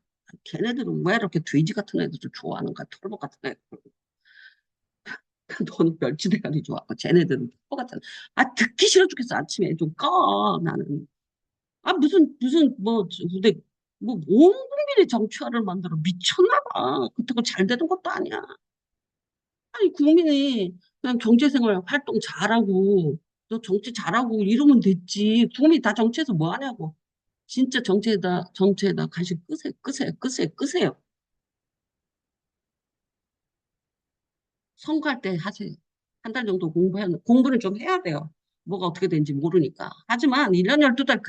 걔네들은 왜 이렇게 돼지 같은 애들을 좋아하는가 털보 같은 애들. 너는 멸치대가리 좋아하고 쟤네들은 털보 같은. 듣기 싫어 죽겠어. 아침에 좀 꺼 나는. 무슨 근데 뭐 온 국민의 정치화를 만들어 미쳤나 봐. 그렇다고 잘 되는 것도 아니야. 아니 국민이 그냥 경제생활 활동 잘하고 너 정치 잘하고 이러면 됐지. 국민이 다 정치해서 뭐 하냐고. 진짜 정치에다 관심 끄세요, 끄세요, 끄세요, 끄세요. 선거할 때 하세요. 한 달 정도 공부는 좀 해야 돼요. 뭐가 어떻게 되는지 모르니까. 하지만 1년 12달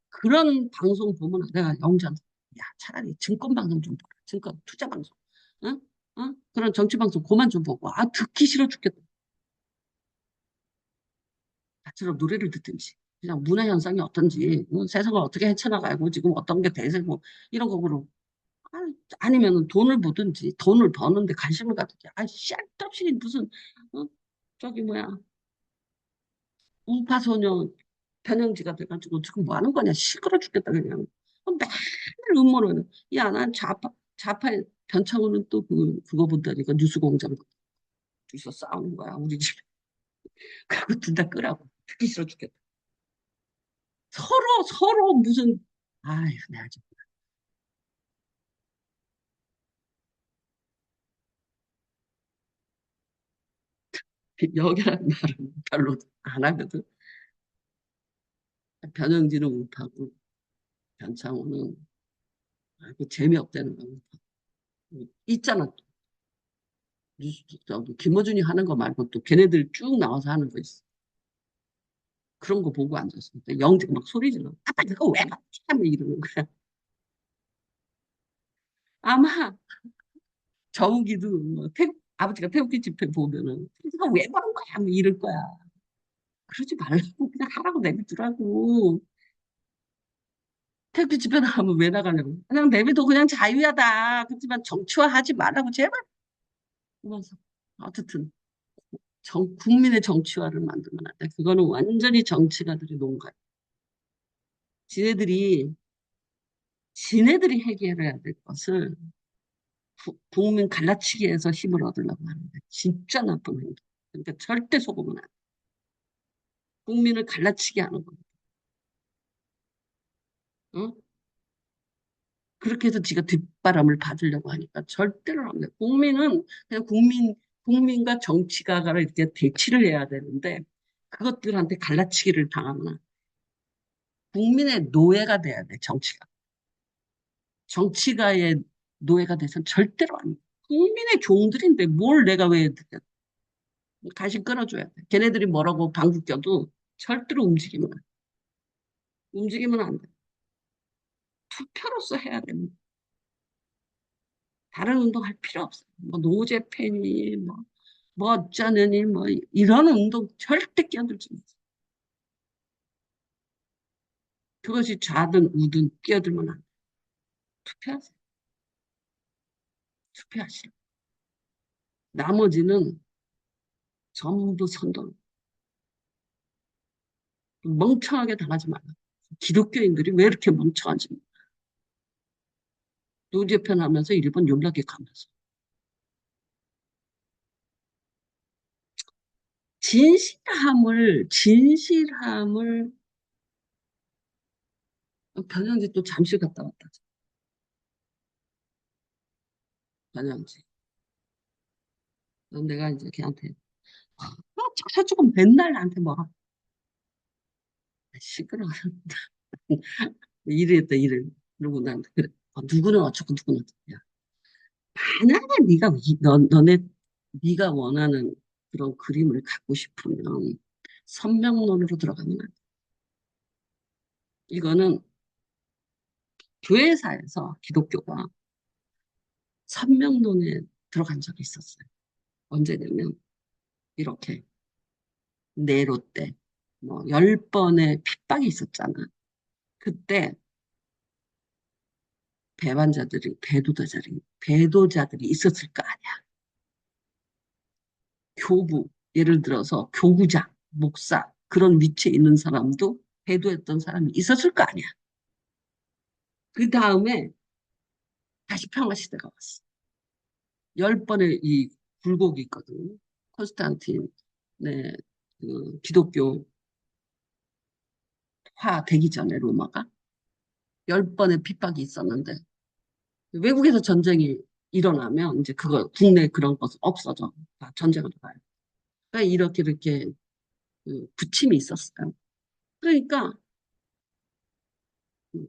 그런 방송 보면 내가 영장, 야, 차라리 증권방송 좀 보라. 투자방송. 응? 응? 그런 정치방송 그만 좀 보고. 듣기 싫어 죽겠다. 나처럼 노래를 듣든지. 그냥 문화 현상이 어떤지, 세상을 어떻게 헤쳐나가고 지금 어떤 게 대세고 이런 거로. 아, 아니면 돈을 보든지 돈을 버는데 관심을 갖든지. 씨알없이 무슨 어? 저기 뭐야 우파소녀 변형지가 돼가지고 지금 뭐 하는 거냐 시끄러 죽겠다 그냥. 맨날 음모론. 야, 난 좌파의 변창호는 또 그거 본다니까 뉴스공장 둘이서 싸우는 거야 우리 집에. 그리고 둘 다 끄라고. 듣기 싫어 죽겠다. 서로 무슨. 아휴 내가 좀 여기라는 말은 별로 안 하거든. 변형진은 우파고 변창호는 재미없다는 거. 있잖아. 저기 김어준이 하는 거 말고 또 걔네들 쭉 나와서 하는 거 있어. 그런 거 보고 앉았어. 영재가 막 소리 질러. 아빠 그거 왜 봤지? 막 이러는 거야. 아마 정욱이도 아버지가 태극기 집회 보면은 그거 왜 그런 거야? 뭐 이럴 거야. 그러지 말라고 그냥 하라고 내비두라고. 태극기 집회 나가면 왜 나가냐고. 그냥 내비도 그냥 자유야다. 그렇지만 정치화하지 말라고 제발. 그래서 어쨌든 국민의 정치화를 만들면 안 돼. 그거는 완전히 정치가들이 놓은 거야. 지네들이 지네들이 해결해야 될 것을 국민 갈라치기에서 힘을 얻으려고 하는데 진짜 나쁜 행동. 그러니까 절대 속으면 안 돼. 국민을 갈라치기 하는 겁니다. 응? 그렇게 해서 지가 뒷바람을 받으려고 하니까 절대로 안 돼. 국민은 그냥 국민과 정치가가 이렇게 대치를 해야 되는데 그것들한테 갈라치기를 당하거나 국민의 노예가 돼야 돼, 정치가. 정치가의 노예가 돼서는 절대로 안 돼. 국민의 종들인데 뭘 내가 왜 다시 끊어줘야 돼. 걔네들이 뭐라고 방귀 껴도 절대로 움직이면 안 돼. 투표로서 해야 됩니다. 다른 운동할 필요 없어. 뭐 노제팬이 뭐 어쩌느니 뭐 이런 운동 절대 끼어들지 마세요. 그것이 좌든 우든 끼어들면 안 돼. 투표하세요. 투표하시라. 나머지는 전부 선동. 멍청하게 당하지 말라. 기독교인들이 왜 이렇게 멍청한지. 노제팬 하면서 일본 연락이 가면서. 진실함을 변형지 또 잠실 갔다 왔다. 변형지. 내가 이제 걔한테 저쪽은 맨날 나한테 뭐라 시끄러워. 이랬다 이래. 그러고 나한테 그래. 누구는 어쩌고 누구는 어쩌고. 야, 만약에 너네 네가 원하는 그런 그림을 갖고 싶으면 선명론으로 들어가면 안 돼. 이거는 교회사에서 기독교가 선명론에 들어간 적이 있었어요. 언제냐면 이렇게 네로 때 뭐 10번의 핍박이 있었잖아. 그때 배도자들이 있었을 거 아니야. 교부, 예를 들어서 교구장, 목사, 그런 위치에 있는 사람도 배도했던 사람이 있었을 거 아니야. 그 다음에 다시 평화 시대가 왔어. 10번의 이 굴곡이 있거든. 콘스탄틴, 네, 그 기독교화 되기 전에 로마가 10번의 핍박이 있었는데 외국에서 전쟁이 일어나면 이제 그거 국내 그런 것은 없어져. 다 전쟁으로 가요. 그러니까 이렇게 그 부침이 있었어요. 그러니까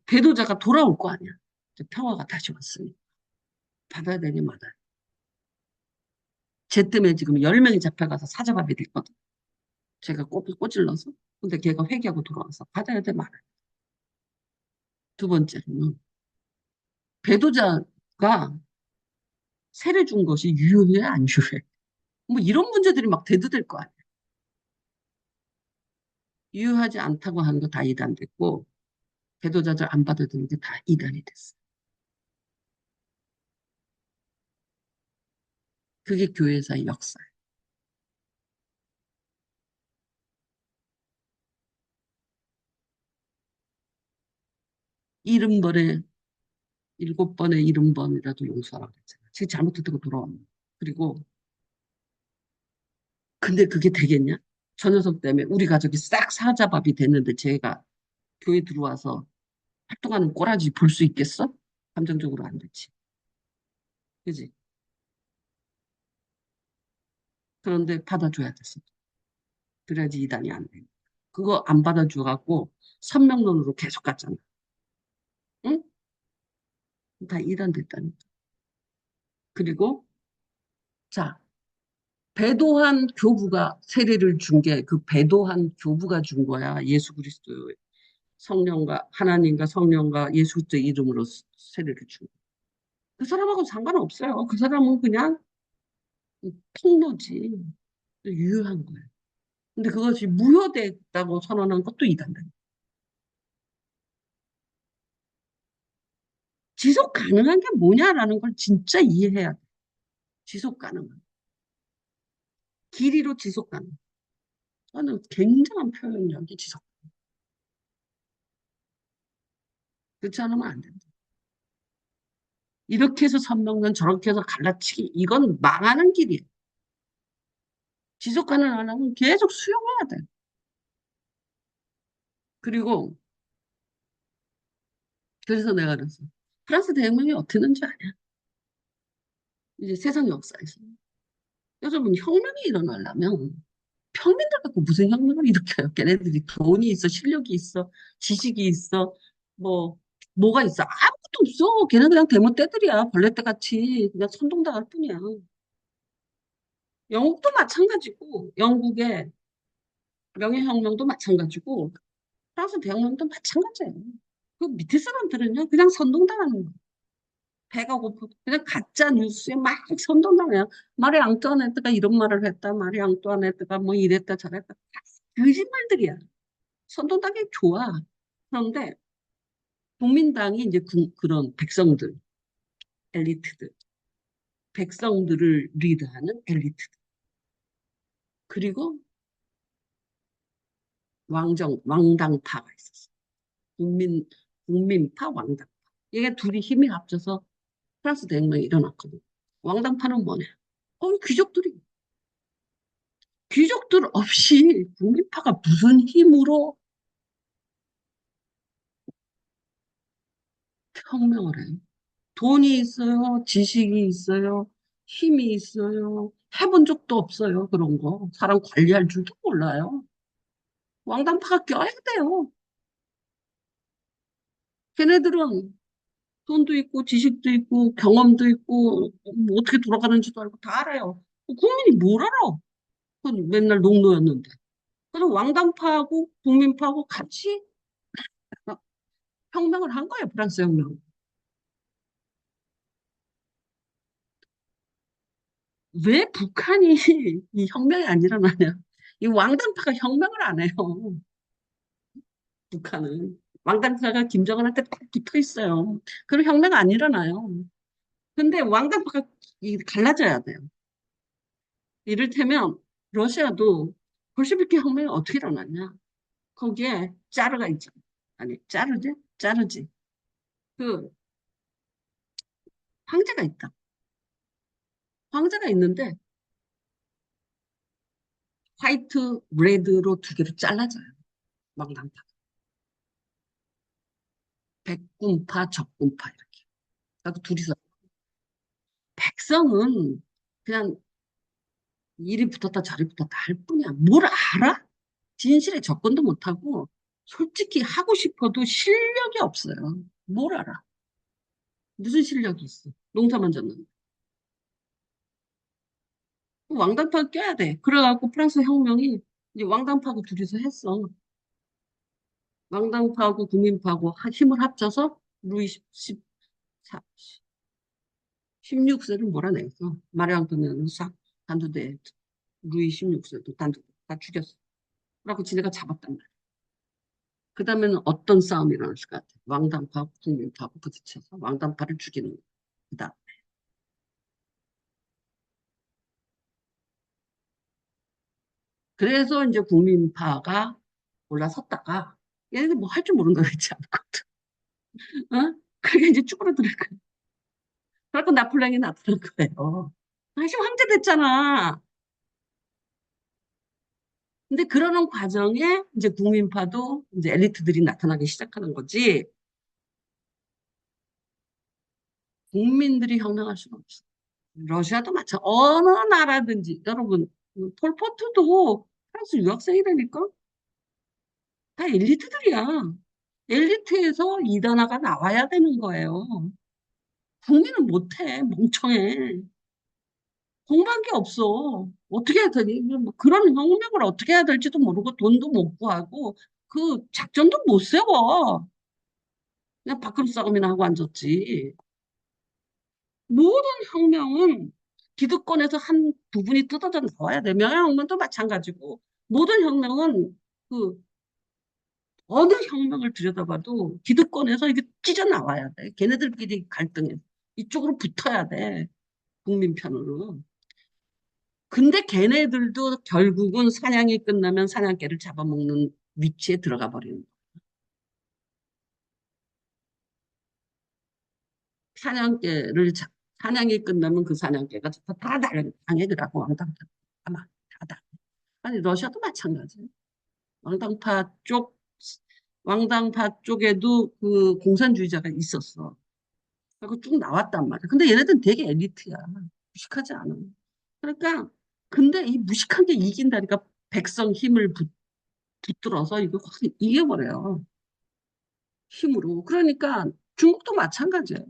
배도자가 돌아올 거 아니야. 이제 평화가 다시 왔으니 받아야 되니 말아야. 쟤 때문에 지금 10명이 잡혀가서 사자밥이 됐거든. 제가 꼬질러서. 근데 걔가 회개하고 돌아와서 받아야 돼 말아야. 두 번째는 배도자가 세례 준 것이 유효해 안 유효해. 뭐 이런 문제들이 막 대두될 거 아니야. 유효하지 않다고 하는 거 다 이단됐고 배도자들 안 받아들이는 게 다 이단이 됐어. 그게 교회사의 역사야. 일흔 번에 7번에 70번이라도 용서하라고 했잖아. 지금 잘못했다고 돌아왔는. 그리고 근데 그게 되겠냐? 저 녀석 때문에 우리 가족이 싹 사자밥이 됐는데 제가 교회 들어와서 활동하는 꼬라지 볼 수 있겠어? 감정적으로 안 되지. 그지? 그런데 받아줘야 됐어. 그래야지 이단이 안 돼. 그거 안 받아줘갖고 선명론으로 계속 갔잖아. 응? 다 이단 됐다니까. 그리고 자, 배도한 교부가 세례를 준 게 그 배도한 교부가 준 거야. 예수 그리스도의 성령과 하나님과 성령과 예수 그리스도 이름으로 세례를 준 거야. 그 사람하고 상관없어요. 그 사람은 그냥 통로지. 유효한 거예요. 근데 그것이 무효됐다고 선언한 것도 이단다. 지속 가능한 게 뭐냐라는 걸 진짜 이해해야 돼. 지속 가능한. 길이로 지속 가능. 저는 굉장한 표현력이 지속. 그렇지 않으면 안 된다. 이렇게 해서 선명론 저렇게 해서 갈라치기 이건 망하는 길이에요. 지속 가능하려면 계속 수용해야 돼. 그리고 그래서 내가 그랬어. 프랑스 대혁명이 어떻게 된지 아냐? 이제 세상 역사에서. 여러분 혁명이 일어나려면 평민들 갖고 무슨 혁명을 일으켜요? 걔네들이 돈이 있어, 실력이 있어, 지식이 있어, 뭐 뭐가 있어? 아무것도 없어. 걔는 그냥 대못대들이야. 벌레떼 같이 그냥 선동당할 뿐이야. 영국도 마찬가지고 영국의 명예혁명도 마찬가지고 프랑스 대혁명도 마찬가지예요. 그 밑에 사람들은요 그냥 선동당하는 거예요. 배가 고프 그냥 가짜 뉴스에 막 선동당해요. 마리 앙뚜아네트가 이런 말을 했다. 마리 앙뚜아네트가 뭐 이랬다 저랬다. 다 거짓말들이야. 선동당이 좋아. 그런데 국민당이 이제 그런 백성들, 엘리트들, 백성들을 리드하는 엘리트들. 그리고 왕당파가 있었어. 국민파, 왕당파. 이게 둘이 힘이 합쳐서 프랑스 대혁명이 일어났거든. 왕당파는 뭐냐? 귀족들이. 귀족들 없이 독립파가 무슨 힘으로 혁명을 해요? 돈이 있어요, 지식이 있어요, 힘이 있어요. 해본 적도 없어요, 그런 거. 사람 관리할 줄도 몰라요. 왕당파가 껴야 돼요. 걔네들은 돈도 있고, 지식도 있고, 경험도 있고, 뭐 어떻게 돌아가는지도 알고 다 알아요. 국민이 뭘 알아? 그건 맨날 농노였는데. 그래서 왕당파하고 국민파하고 같이 혁명을 한 거예요, 프랑스 혁명. 왜 북한이 이 혁명이 안 일어나냐? 이 왕당파가 혁명을 안 해요. 북한은. 왕당파가 김정은한테 딱 붙어 있어요. 그럼 혁명 안 일어나요. 근데 왕당파가 갈라져야 돼요. 이를테면 러시아도 볼셰비키 혁명이 어떻게 일어났냐? 거기에 짜르가 있잖아. 아니, 짜르지? 짜르지. 그 황제가 있다. 황제가 있는데 화이트, 레드로 두 개로 잘라져요. 왕당파. 백군파, 적군파 이렇게. 그래서 둘이서 백성은 그냥 이리 붙었다 저리 붙었다 할 뿐이야. 뭘 알아? 진실에 접근도 못하고 솔직히 하고 싶어도 실력이 없어요. 뭘 알아? 무슨 실력이 있어? 농사만 졌는데. 왕당파 껴야 돼. 그래갖고 프랑스 혁명이 이제 왕당파하고 둘이서 했어. 왕당파하고 국민파하고 힘을 합쳐서 루이 16세를 몰아냈어. 마리 앙토네는 싹 단두대 루이 16세도 단두대 다 죽였어. 그래갖고 지네가 잡았단 말이야. 그 다음에는 어떤 싸움이 일어났을 것 같아? 왕당파하고 국민파하고 부딪혀서 왕당파를 죽이는 거야. 그 다음. 그래서 이제 국민파가 올라섰다가 얘네들 뭐 할 줄 모른다 그랬지 않거든. 어? 그게 이제 쭈그러들 거야. 그래갖고 나폴레옹이 나타난 거예요. 다시 황제 됐잖아. 근데 그러는 과정에 이제 국민파도 이제 엘리트들이 나타나기 시작하는 거지. 국민들이 혁명할 수가 없어. 러시아도 마찬가지. 어느 나라든지 여러분 폴포트도 프랑스 유학생이라니까 다 엘리트들이야. 엘리트에서 이단아가 나와야 되는 거예요. 국민은 못해. 멍청해. 공부한 게 없어. 어떻게 해야 되니? 뭐 그런 혁명을 어떻게 해야 될지도 모르고 돈도 못 구하고 그 작전도 못 세워. 그냥 밥그릇 싸움이나 하고 앉았지. 모든 혁명은 기득권에서 한 부분이 뜯어져 나와야 돼. 명예혁명도 마찬가지고 모든 혁명은 그 어느 혁명을 들여다봐도 기득권에서 이게 찢어 나와야 돼. 걔네들끼리 갈등해. 이쪽으로 붙어야 돼. 국민 편으로. 근데 걔네들도 결국은 사냥이 끝나면 사냥개를 잡아먹는 위치에 들어가 버리는 거야. 사냥개를 사냥이 끝나면 그 사냥개가 다 당해더라고 왕당파 아마 다. 아니 러시아도 마찬가지. 왕당파 쪽 왕당파 쪽에도 그 공산주의자가 있었어. 그리고 쭉 나왔단 말이야. 근데 얘네들은 되게 엘리트야. 무식하지 않아. 그러니까 근데 이 무식한 게 이긴다니까 백성 힘을 붙들어서 이거 확 이겨버려요. 힘으로. 그러니까 중국도 마찬가지예요.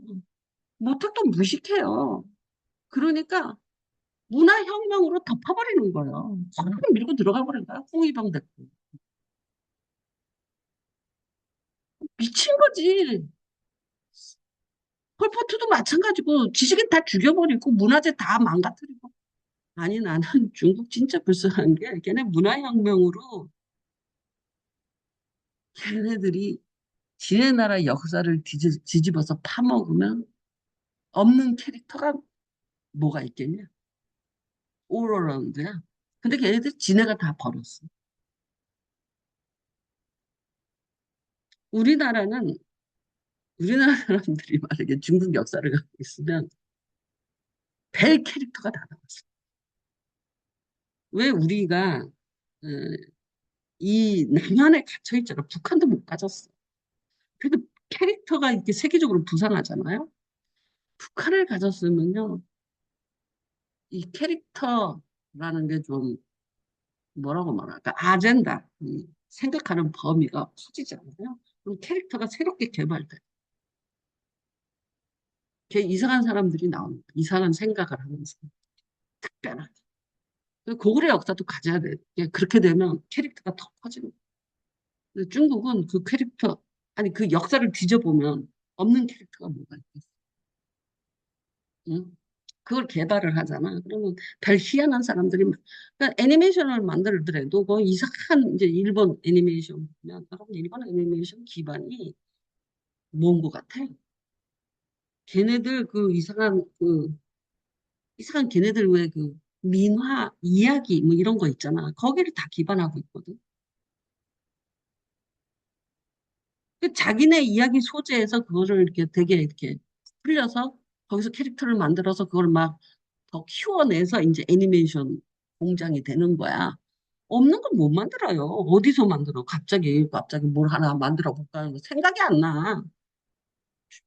못해도 무식해요. 그러니까 문화혁명으로 덮어버리는 거예요. 확 밀고 들어가 버린 거야. 홍위병 됐고. 미친 거지. 폴포트도 마찬가지고 지식인 다 죽여버리고 문화재 다 망가뜨리고. 아니 나는 중국 진짜 불쌍한 게 걔네 문화혁명으로 걔네들이 지네 나라 역사를 뒤집어서 파먹으면 없는 캐릭터가 뭐가 있겠냐? 오로라운드야. 근데 걔네들 지네가 다 버렸어. 우리나라는 우리나라 사람들이 만약에 중국 역사를 갖고 있으면 별 캐릭터가 다 나왔어. 왜 우리가 어, 이 남한에 갇혀 있잖아. 북한도 못 가졌어. 그래도 캐릭터가 이렇게 세계적으로 부상하잖아요. 북한을 가졌으면요, 이 캐릭터라는 게 좀 뭐라고 말할까? 아젠다, 생각하는 범위가 커지잖아요. 그럼 캐릭터가 새롭게 개발돼. 이상한 사람들이 나옵니다. 이상한 생각을 하면서 특별하게. 고구려 역사도 가져야 돼. 그렇게 되면 캐릭터가 더 커집니다. 근데 중국은 그 캐릭터, 아니 그 역사를 뒤져보면 없는 캐릭터가 뭐가 있겠어. 응? 그걸 개발을 하잖아. 그러면 별 희한한 사람들이 그러니까 애니메이션을 만들더라도 그 이상한 이제 일본 애니메이션 보면 여러분 일본 애니메이션 기반이 뭔 것 같아? 걔네들 이상한 걔네들 왜 그 민화 이야기 뭐 이런 거 있잖아. 거기를 다 기반하고 있거든. 그 자기네 이야기 소재에서 그거를 이렇게 되게 이렇게 풀려서 거기서 캐릭터를 만들어서 그걸 막 더 키워내서 이제 애니메이션 공장이 되는 거야. 없는 건 못 만들어요. 어디서 만들어? 갑자기 뭘 하나 만들어 볼까 하는 거 생각이 안 나.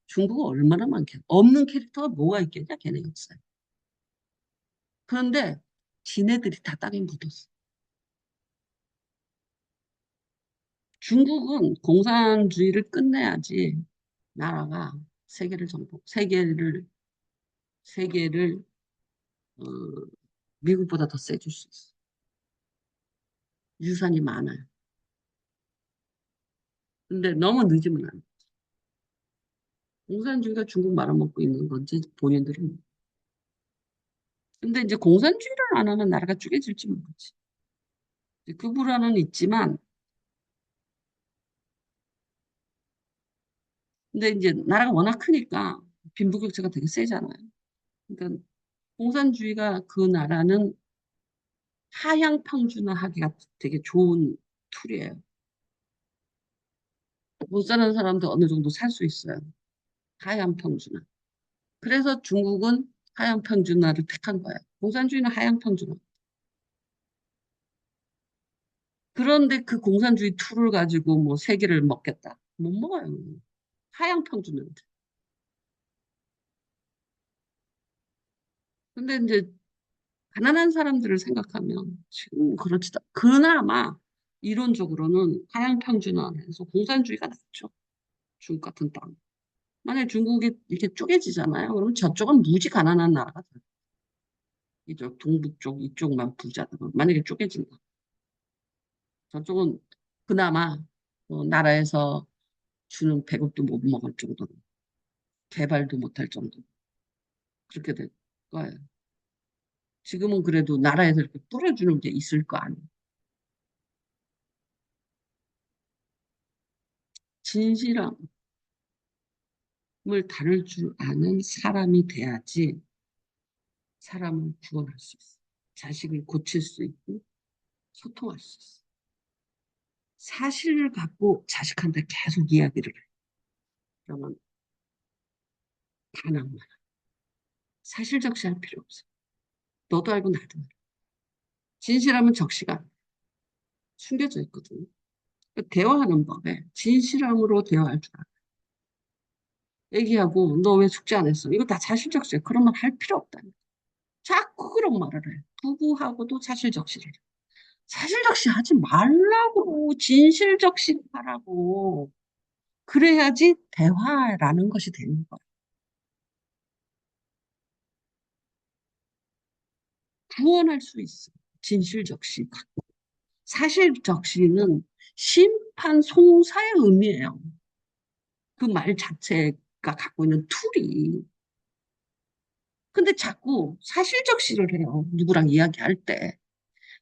중국은 얼마나 많겠 없는 캐릭터가 뭐가 있겠냐, 걔네 역사에. 그런데 지네들이 다 땅에 묻었어. 중국은 공산주의를 끝내야지 나라가 세계를, 어, 미국보다 더 세질 수 있어. 유산이 많아요. 근데 너무 늦으면 안 돼. 공산주의가 중국 말아먹고 있는 건지 본인들은. 근데 이제 공산주의를 안 하면 나라가 쪼개질지 모르지. 그 불안은 있지만, 근데 이제 나라가 워낙 크니까 빈부격차가 되게 세잖아요. 그러니까 공산주의가 그 나라는 하향 평준화하기가 되게 좋은 툴이에요. 못 사는 사람도 어느 정도 살 수 있어요. 하향 평준화. 그래서 중국은 하향 평준화를 택한 거예요. 공산주의는 하향 평준화. 그런데 그 공산주의 툴을 가지고 뭐 세계를 먹겠다. 못 먹어요. 하향 평준화. 근데 이제 가난한 사람들을 생각하면 지금 그렇지도 그나마 이론적으로는 하향 평준화해서 공산주의가 낫죠. 중국 같은 땅. 만약에 중국이 이렇게 쪼개지잖아요. 그러면 저쪽은 무지 가난한 나라가 돼요. 이쪽 동북쪽 이쪽만 부자다. 만약에 쪼개진다. 저쪽은 그나마 나라에서 주는 배급도 못 먹을 정도로 개발도 못할 정도로 그렇게 될 거예요. 지금은 그래도 나라에서 이렇게 뿌려주는 게 있을 거 아니에요. 진실함을 다룰 줄 아는 사람이 돼야지 사람을 구원할 수 있어. 자식을 고칠 수 있고 소통할 수 있어. 사실을 갖고 자식한테 계속 이야기를 해. 그러면 다 낭만. 사실 적시할 필요 없어. 너도 알고 나도 알아. 진실함은 적시가 안 돼. 숨겨져 있거든. 그러니까 대화하는 법에 진실함으로 대화할 줄 알아. 얘기하고 너 왜 숙제 안 했어? 이거 다 사실적시야. 그런 말 할 필요 없다. 자꾸 그런 말을 해. 부부하고도 사실적시를 해. 사실적시 하지 말라고 진실적시 하라고. 그래야지 대화라는 것이 되는 거야. 구원할 수 있어. 진실적시. 사실적시는 심판송사의 의미예요. 그 말 자체가 갖고 있는 툴이. 근데 자꾸 사실적시를 해요. 누구랑 이야기할 때.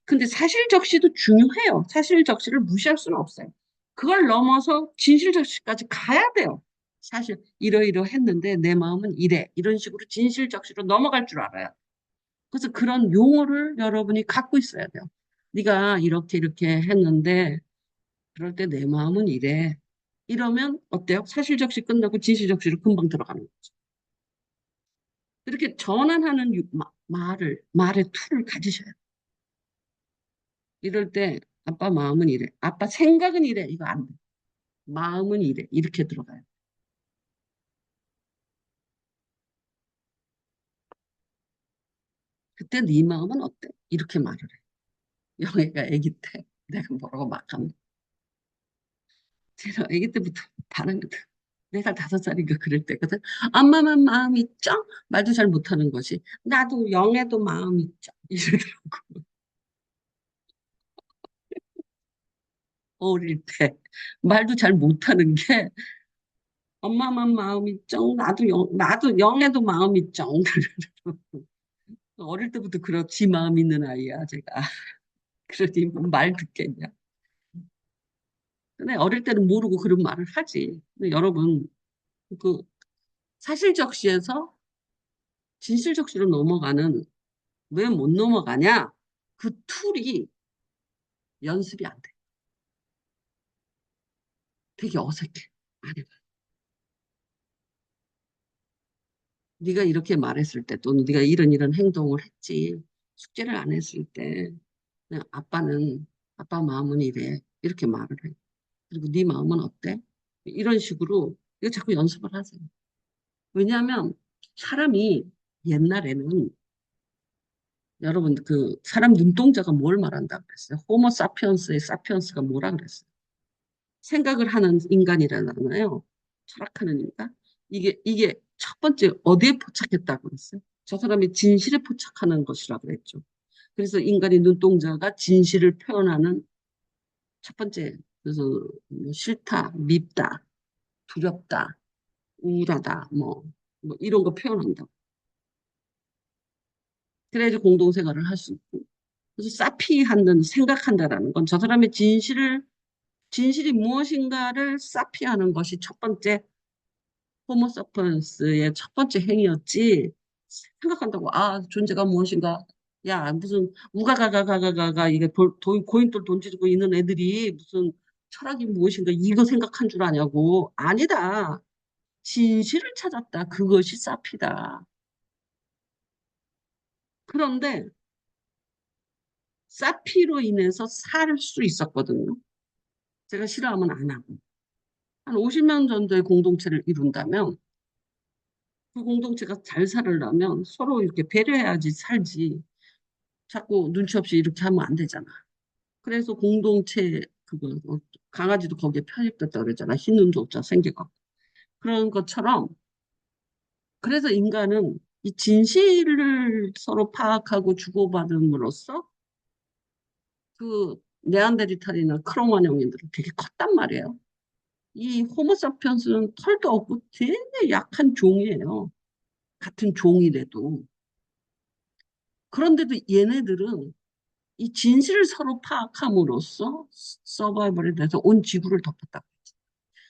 근데 사실적시도 중요해요. 사실적시를 무시할 수는 없어요. 그걸 넘어서 진실적시까지 가야 돼요. 사실 이러이러 했는데 내 마음은 이래. 이런 식으로 진실적시로 넘어갈 줄 알아요. 그래서 그런 용어를 여러분이 갖고 있어야 돼요. 네가 이렇게 했는데 그럴 때 내 마음은 이래. 이러면 어때요? 사실적시 끝나고 진실적시로 금방 들어가는 거죠. 이렇게 전환하는 말의 툴을 가지셔야 돼요. 이럴 때 아빠 마음은 이래. 아빠 생각은 이래. 이거 안 돼. 마음은 이래. 이렇게 들어가요. 그때 네 마음은 어때? 이렇게 말을 해. 영애가 아기 때 내가 뭐라고 막 하면 제가 아기 때부터 반항거든. 4살 5살인가 그럴 때거든. 엄마만 마음 있죠? 말도 잘 못하는 것이. 나도 영애도 마음 있죠. 이러더라고. 어릴 때 말도 잘 못하는 게 엄마만 마음 있죠? 나도 영애도 마음 있죠. 그러더라고. 어릴 때부터 그렇지 마음 있는 아이야 제가. 그러니 뭐말 듣겠냐. 근데 어릴 때는 모르고 그런 말을 하지. 근데 여러분 그 사실적시에서 진실적시로 넘어가는 왜 못 넘어가냐? 그 툴이 연습이 안 돼. 되게 어색해. 안 해봐. 네가 이렇게 말했을 때 또는 네가 이런 행동을 했지. 숙제를 안 했을 때 그냥 아빠 마음은 이래. 이렇게 말을 해. 그리고 네 마음은 어때? 이런 식으로 이거 자꾸 연습을 하세요. 왜냐하면 사람이 옛날에는 여러분 그 사람 눈동자가 뭘 말한다 그랬어요? 호모 사피언스의 사피언스가 뭐라 그랬어요? 생각을 하는 인간이라잖아요. 철학하는 인간. 이게 첫 번째 어디에 포착했다고 그랬어요? 저 사람이 진실에 포착하는 것이라고 그랬죠. 그래서 인간의 눈동자가 진실을 표현하는 첫 번째 그래서 뭐 싫다, 밉다, 두렵다, 우울하다, 뭐 이런 거 표현한다. 그래야지 공동생활을 할 수 있고. 그래서 사피하는 생각한다라는 건 저 사람의 진실이 무엇인가를 사피하는 것이 첫 번째 호모 사피엔스의 첫 번째 행위였지. 생각한다고 존재가 무엇인가. 야 무슨 우가가가가가가 이게 고인돌 던지고 있는 애들이 무슨 철학이 무엇인가 이거 생각한 줄 아냐고. 아니다. 진실을 찾았다. 그것이 사피다. 그런데 사피로 인해서 살 수 있었거든요. 제가 싫어하면 안 하고. 한 50년 정도의 공동체를 이룬다면 그 공동체가 잘 살으려면 서로 이렇게 배려해야지 살지. 자꾸 눈치 없이 이렇게 하면 안 되잖아. 그래서 공동체 그거 강아지도 거기에 편입됐다 그러잖아. 흰 눈동자 생겨갖고. 그런 것처럼 그래서 인간은 이 진실을 서로 파악하고 주고받음으로써 그 네안데르탈이나 크로마뇽인들은 되게 컸단 말이에요. 이 호모사피언스는 털도 없고 되게 약한 종이에요. 같은 종이래도. 그런데도 얘네들은 이 진실을 서로 파악함으로써 서바이벌에 대해서 온 지구를 덮었다.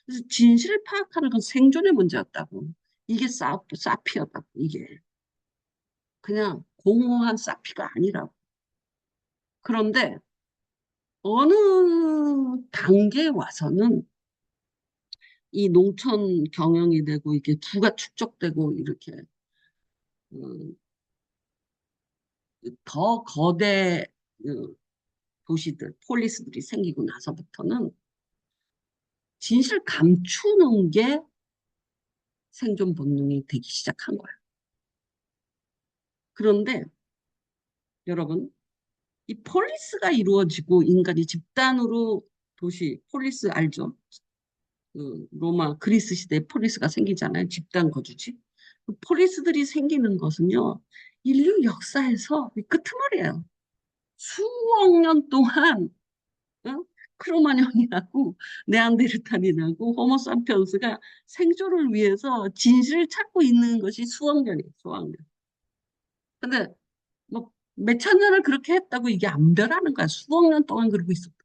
그래서 진실을 파악하는 건 생존의 문제였다고. 이게 사피였다고, 이게. 그냥 공허한 사피가 아니라고. 그런데 어느 단계에 와서는 이 농촌 경영이 되고 이게 부가 축적되고 이렇게 음, 더 거대 도시들, 폴리스들이 생기고 나서부터는 진실 감추는 게 생존 본능이 되기 시작한 거야. 그런데 여러분, 이 폴리스가 이루어지고 인간이 집단으로 도시, 폴리스 알죠? 그 로마, 그리스 시대에 폴리스가 생기잖아요. 집단 거주지. 그 폴리스들이 생기는 것은요, 인류 역사에서 끄트머리예요. 수억 년 동안 어? 크로마뇽이라고 네안데르탈인하고 호모사피언스가 생존을 위해서 진실을 찾고 있는 것이 수억 년이에요. 수억 년. 근데 뭐 몇천 년을 그렇게 했다고 이게 안 변하는 거야. 수억 년 동안 그러고 있었다.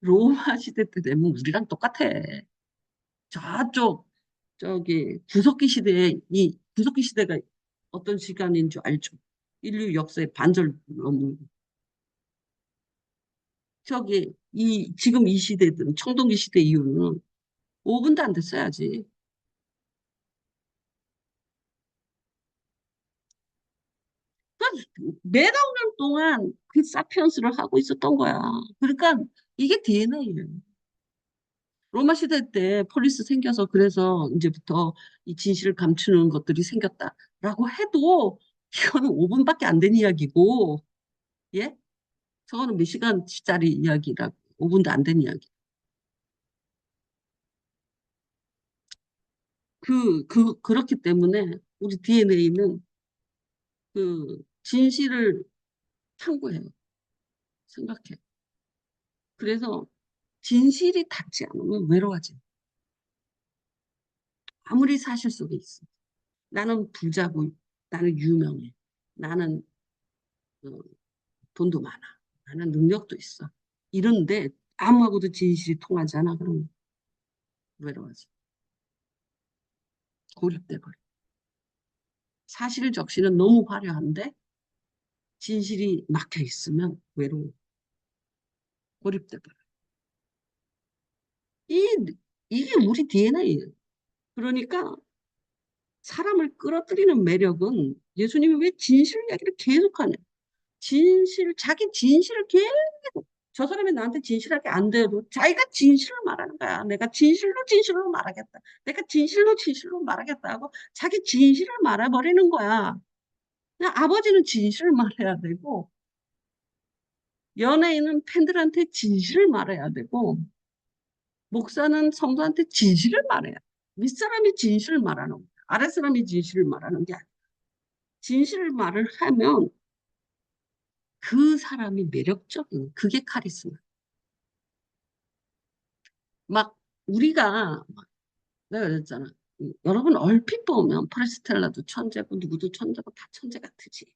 로마 시대 때 되면 우리랑 똑같아. 저쪽 저기 구석기 시대가 어떤 시간인 줄 알죠? 인류 역사의 반절 넘는 지금 이 시대든 청동기 시대 이후는 5분도 안 됐어야지. 그러니까 몇억 년 동안 그 사피언스를 하고 있었던 거야. 그러니까 이게 DNA예요. 로마 시대 때 폴리스 생겨서 그래서 이제부터 이 진실을 감추는 것들이 생겼다라고 해도 이거는 5분밖에 안 된 이야기고, 예? 저거는 몇 시간짜리 이야기라 5분도 안 된 이야기. 그렇기 때문에 우리 DNA는 그 진실을 탐구해요. 생각해. 그래서 진실이 닿지 않으면 외로워지. 아무리 사실 속에 있어. 나는 부자고, 나는 유명해. 나는 어, 돈도 많아. 나는 능력도 있어. 이런데 아무하고도 진실이 통하지 않아. 그러면 외로워지. 고립돼 버려. 사실 적시는 너무 화려한데 진실이 막혀 있으면 외로워. 고립돼 버려. 이, 이게 우리 DNA예요. 그러니까 사람을 끌어들이는 매력은 예수님이 왜 진실 이야기를 계속하냐. 자기 진실을 계속, 저 사람이 나한테 진실하게 안 돼도 자기가 진실을 말하는 거야. 내가 진실로 말하겠다. 내가 진실로 말하겠다 하고 자기 진실을 말해버리는 거야. 그냥 아버지는 진실을 말해야 되고, 연예인은 팬들한테 진실을 말해야 되고, 목사는 성도한테 진실을 말해야 돼. 윗사람이 진실을 말하는 거야. 아랫사람이 진실을 말하는 게 아니야. 진실을 말을 하면 그 사람이 매력적인, 그게 카리스마. 막 우리가 내가 그랬잖아. 여러분 얼핏 보면 프레스텔라도 천재고 누구도 천재고 다 천재 같으지.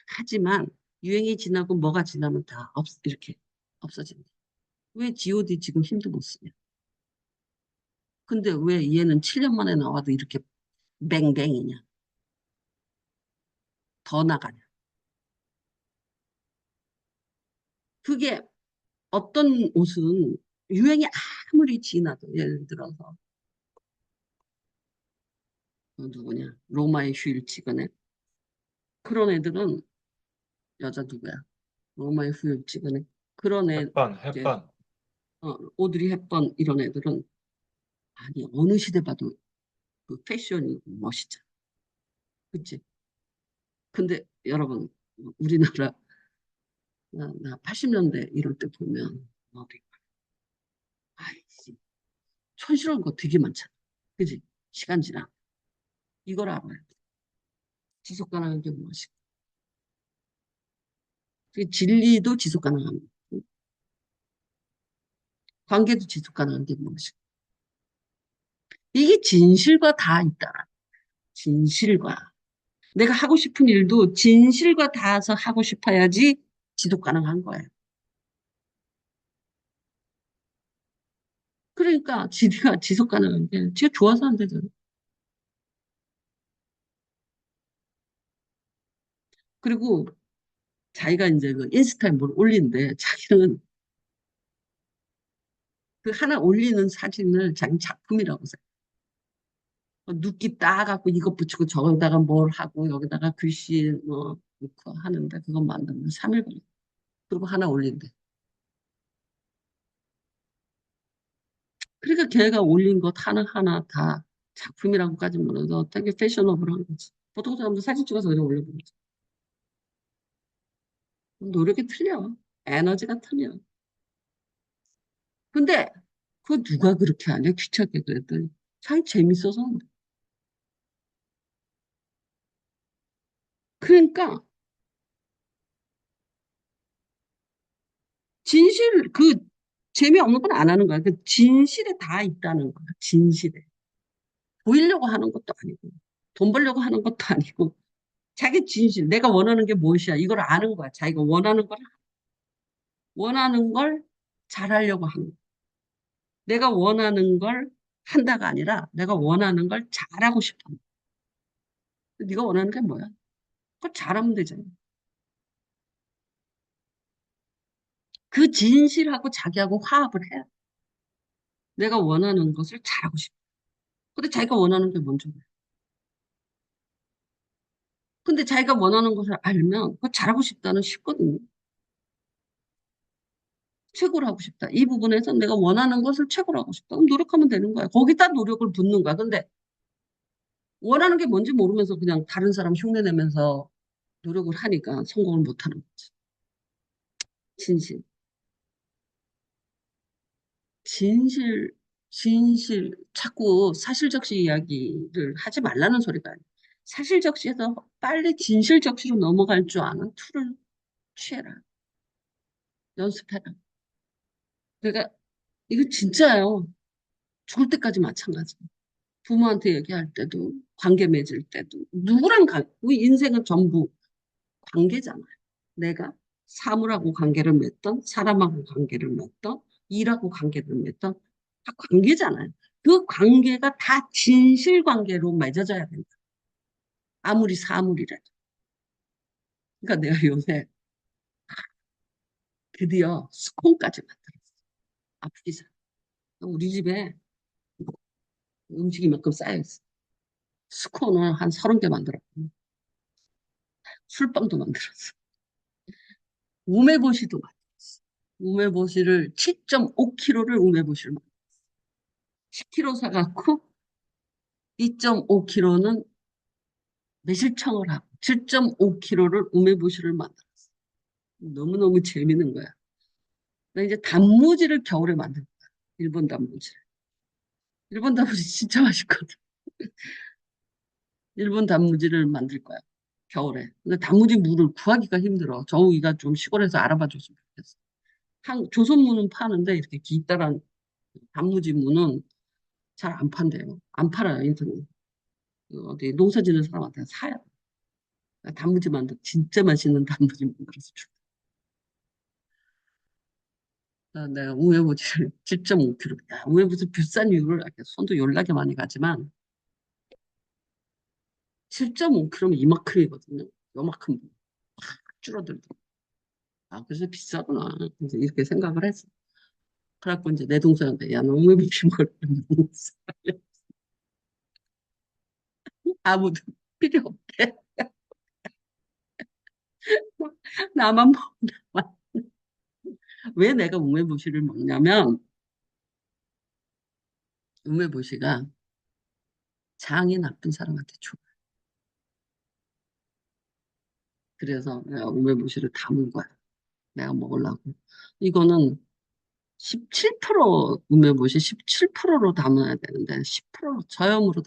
하지만 유행이 지나고 뭐가 지나면 다 이렇게 없어진다. 왜 G.O.D 지금 힘도 못 쓰냐? 근데 왜 얘는 7년 만에 나와도 이렇게 뱅뱅이냐? 더 나가냐? 그게 어떤 옷은 유행이 아무리 지나도 예를 들어서 누구냐? 로마의 휴일 찍은 그런 애들은 여자 누구야? 로마의 휴일 찍은 그런 애 햇반, 이제 햇반. 오드리 헵번 이런 애들은 아니 어느 시대 봐도 그 패션이 멋있잖아. 그치? 근데 여러분 우리나라 나 80년대 이럴 때 보면 어디 아이씨 촌스러운 거 되게 많잖아. 그지? 시간 지나 이걸 알아야 돼. 지속 가능한 게 무엇이고 그 진리도 지속 가능한 거 관계도 지속 가능한 게 무엇이고 이게 진실과 다 있다. 진실과 내가 하고 싶은 일도 진실과 닿아서 하고 싶어야지 지속 가능한 거예요. 그러니까 지가 지속 가능한 게 지가 좋아서 안 되잖아. 그리고 자기가 이제 그 인스타에 뭘 올린대. 자기는 그 하나 올리는 사진을 자기 작품이라고 생각해. 눕기 따갖고 이것 붙이고 저기다가 뭘 하고 여기다가 글씨 뭐 넣고 하는데 그거 만들면 3일 걸려. 그리고 하나 올린대. 그러니까 걔가 올린 것 하나하나 다 작품이라고까지 몰라도 되게 패셔너블한 거지. 보통 사람들 사진 찍어서 그냥 올려보지. 노력이 틀려. 에너지가 틀려. 근데 그거 누가 그렇게 하냐? 귀찮게 그랬더니 자기 재밌어서 한다. 그러니까 진실 그 재미없는 건 안 하는 거야. 그 진실에 다 있다는 거야. 진실에. 보이려고 하는 것도 아니고 돈 벌려고 하는 것도 아니고 자기 진실 내가 원하는 게 무엇이야 이걸 아는 거야. 자기가 원하는 걸 잘하려고 하는 거야. 내가 원하는 걸 한다가 아니라 내가 원하는 걸 잘하고 싶어. 네가 원하는 게 뭐야? 그걸 잘하면 되잖아. 그 진실하고 자기하고 화합을 해야 돼. 내가 원하는 것을 잘하고 싶어. 근데 자기가 원하는 게 뭔지 몰라. 근데 자기가 원하는 것을 알면 그거 잘하고 싶다는 쉽거든요. 최고로 하고 싶다. 이 부분에서 내가 원하는 것을 최고로 하고 싶다. 그럼 노력하면 되는 거야. 거기다 노력을 붓는 거야. 근데 원하는 게 뭔지 모르면서 그냥 다른 사람 흉내내면서 노력을 하니까 성공을 못 하는 거지. 진실. 진실, 자꾸 사실적시 이야기를 하지 말라는 소리가 아니야. 사실적시에서 빨리 진실적시로 넘어갈 줄 아는 툴을 취해라. 연습해라. 그러니까 이거 진짜예요. 죽을 때까지 마찬가지. 부모한테 얘기할 때도, 관계 맺을 때도, 우리 인생은 전부 관계잖아요. 내가 사물하고 관계를 맺던, 사람하고 관계를 맺던, 일하고 관계를 맺던, 다 관계잖아요. 그 관계가 다 진실 관계로 맺어져야 된다. 아무리 사물이라도. 그러니까 내가 요새 드디어 스콘까지 만들었어. 아프기 전. 우리 집에 음식이 이만큼 쌓여있어. 스콘을 한 30개 만들었고, 술빵도 만들었어. 우메보시도 만들었어. 우메보시를 7.5kg를 우메보시를 만들었어. 10kg 사갖고 2.5kg는 매실청을 하고 7.5kg를 우메보시를 만들었어. 너무너무 재밌는 거야. 나 이제 단무지를 겨울에 만들 거야. 일본 단무지. 일본 단무지 진짜 맛있거든. 일본 단무지를 만들 거야. 겨울에. 근데 단무지 무를 구하기가 힘들어. 정우이가 좀 시골에서 알아봐 줬으면 좋겠어. 조선무는 파는데 이렇게 기다란 단무지 무는 잘 안 판대요. 안 팔아요, 인터넷. 어디 농사 짓는 사람한테 사야 돼. 단무지 만들, 진짜 맛있는 단무지 만들어서 줄 내가 우에보지를 7.5kg. 야, 우에보지 비싼 이유를 알게 손도 열나게 많이 가지만 7.5kg면 이만큼이거든요. 요만큼 확 줄어들고. 아, 그래서 비싸구나. 그래서 이렇게 생각을 했어. 그래갖고 이제 내 동생한테 야, 너 우에보지 먹으려면 못 사. 아무도 필요 없대. 나만 먹나. 왜 내가 우메보시를 먹냐면 우메보시가 장이 나쁜 사람한테 좋아. 그래서 내가 우메보시를 담은 거야. 내가 먹으려고. 이거는 17% 우메보시 17%로 담아야 되는데 10% 저염으로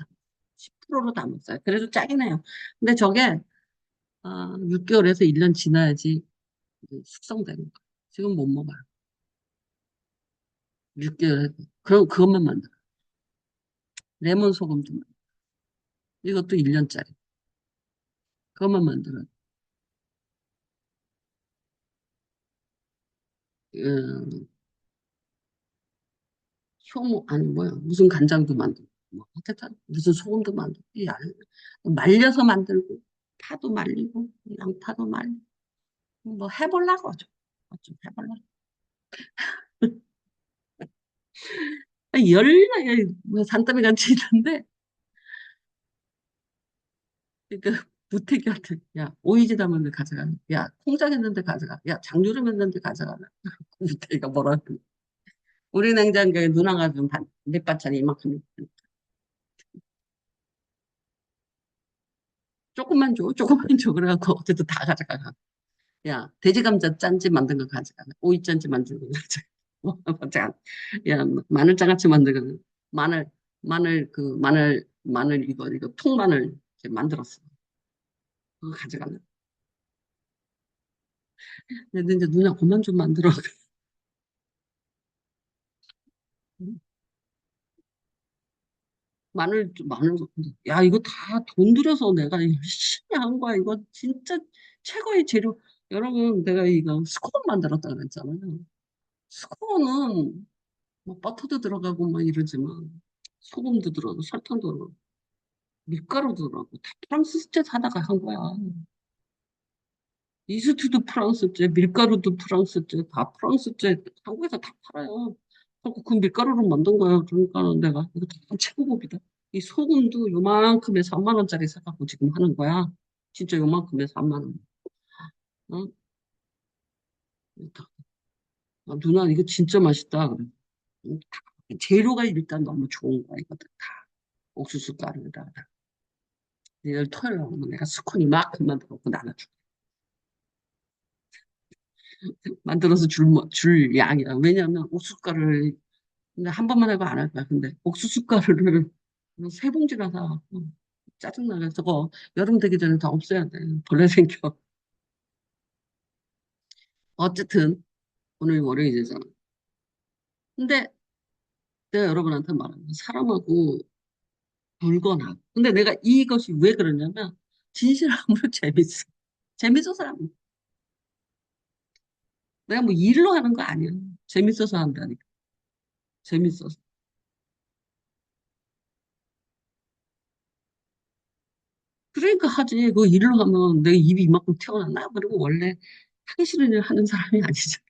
10%로 담았어요. 그래도 짜긴 해요. 근데 저게 6개월에서 1년 지나야지 이제 숙성되는 거예요. 지금 못 먹어요. 6개월에 그럼 그것만 만들어. 레몬 소금도 만들어. 이것도 1년짜리. 그것만 만들어. 음, 효모 아니 뭐야 무슨 간장도 만들고 뭐 하여튼 무슨 소금도 만들고 말려서 만들고 파도 말리고 양파도 말리고 뭐 해보려고 좀 해보려고 열나게 뭐 산더미 같이 있는데 그러니까 무태기한테 야 오이지 담았는데 가져가 야 콩장 했는데 가져가 야 장조림 했는데 가져가 무태기가 뭐라 그래 우리 냉장고에 누나가 좀 밑반찬이 이만큼 있으니까 조금만 줘 그래갖고 어쨌든 다 가져가 야, 돼지 감자 짠지 만든 거 가져가. 오이 짠지 만든 거 가져가. 짠. 야, 마늘 장아찌 만든 거. 마늘, 이거, 통마늘 이렇게 만들었어. 그거 가져가려. 근데 이제 누나 그만 좀 만들어. 마늘, 야, 이거 다 돈 들여서 내가 열심히 한 거야. 이거 진짜 최고의 재료. 여러분, 내가 이거 스콘 만들었다 그랬잖아요. 스콘은 뭐 버터도 들어가고 막 이러지만 소금도 들어가고 설탕도 들어가고 밀가루도 들어가고 다 프랑스제 사다가 한 거야. 이스트도 프랑스제, 밀가루도 프랑스제, 다 프랑스제 한국에서 다 팔아요. 그래서 그 밀가루로 만든 거야. 그러니까 내가 이거 다 최고급이다. 이 소금도 요만큼에 3만 원짜리 사갖고 지금 하는 거야. 진짜 요만큼에 3만 원. 어? 아, 누나 이거 진짜 맛있다. 그래. 재료가 일단 너무 좋은 거야, 이거들 다. 옥수수 가루에다가. 내일 토요일 오면 내가 스콘 이만큼 만들어갖고 나눠줄게. 만들어서 줄 양이야. 왜냐면 옥수수 가루를 근데 한 번만 해도 안 할 거야. 근데 옥수수 가루를 세 봉지나 사. 짜증나게 저거 여름 되기 전에 다 없애야 돼. 벌레 생겨. 어쨌든 오늘 월요일이잖아. 근데 내가 여러분한테 말하는 사람하고 물거나. 근데 내가 이것이 왜 그러냐면 진실함으로 재밌어. 재밌어서 하는 거야. 내가 뭐 일로 하는 거 아니야. 재밌어서 한다니까. 재밌어서. 그러니까 하지. 그 일로 하면 내 입이 이만큼 튀어나왔나? 그리고 원래 하기 싫은 일 하는 사람이 아니잖아.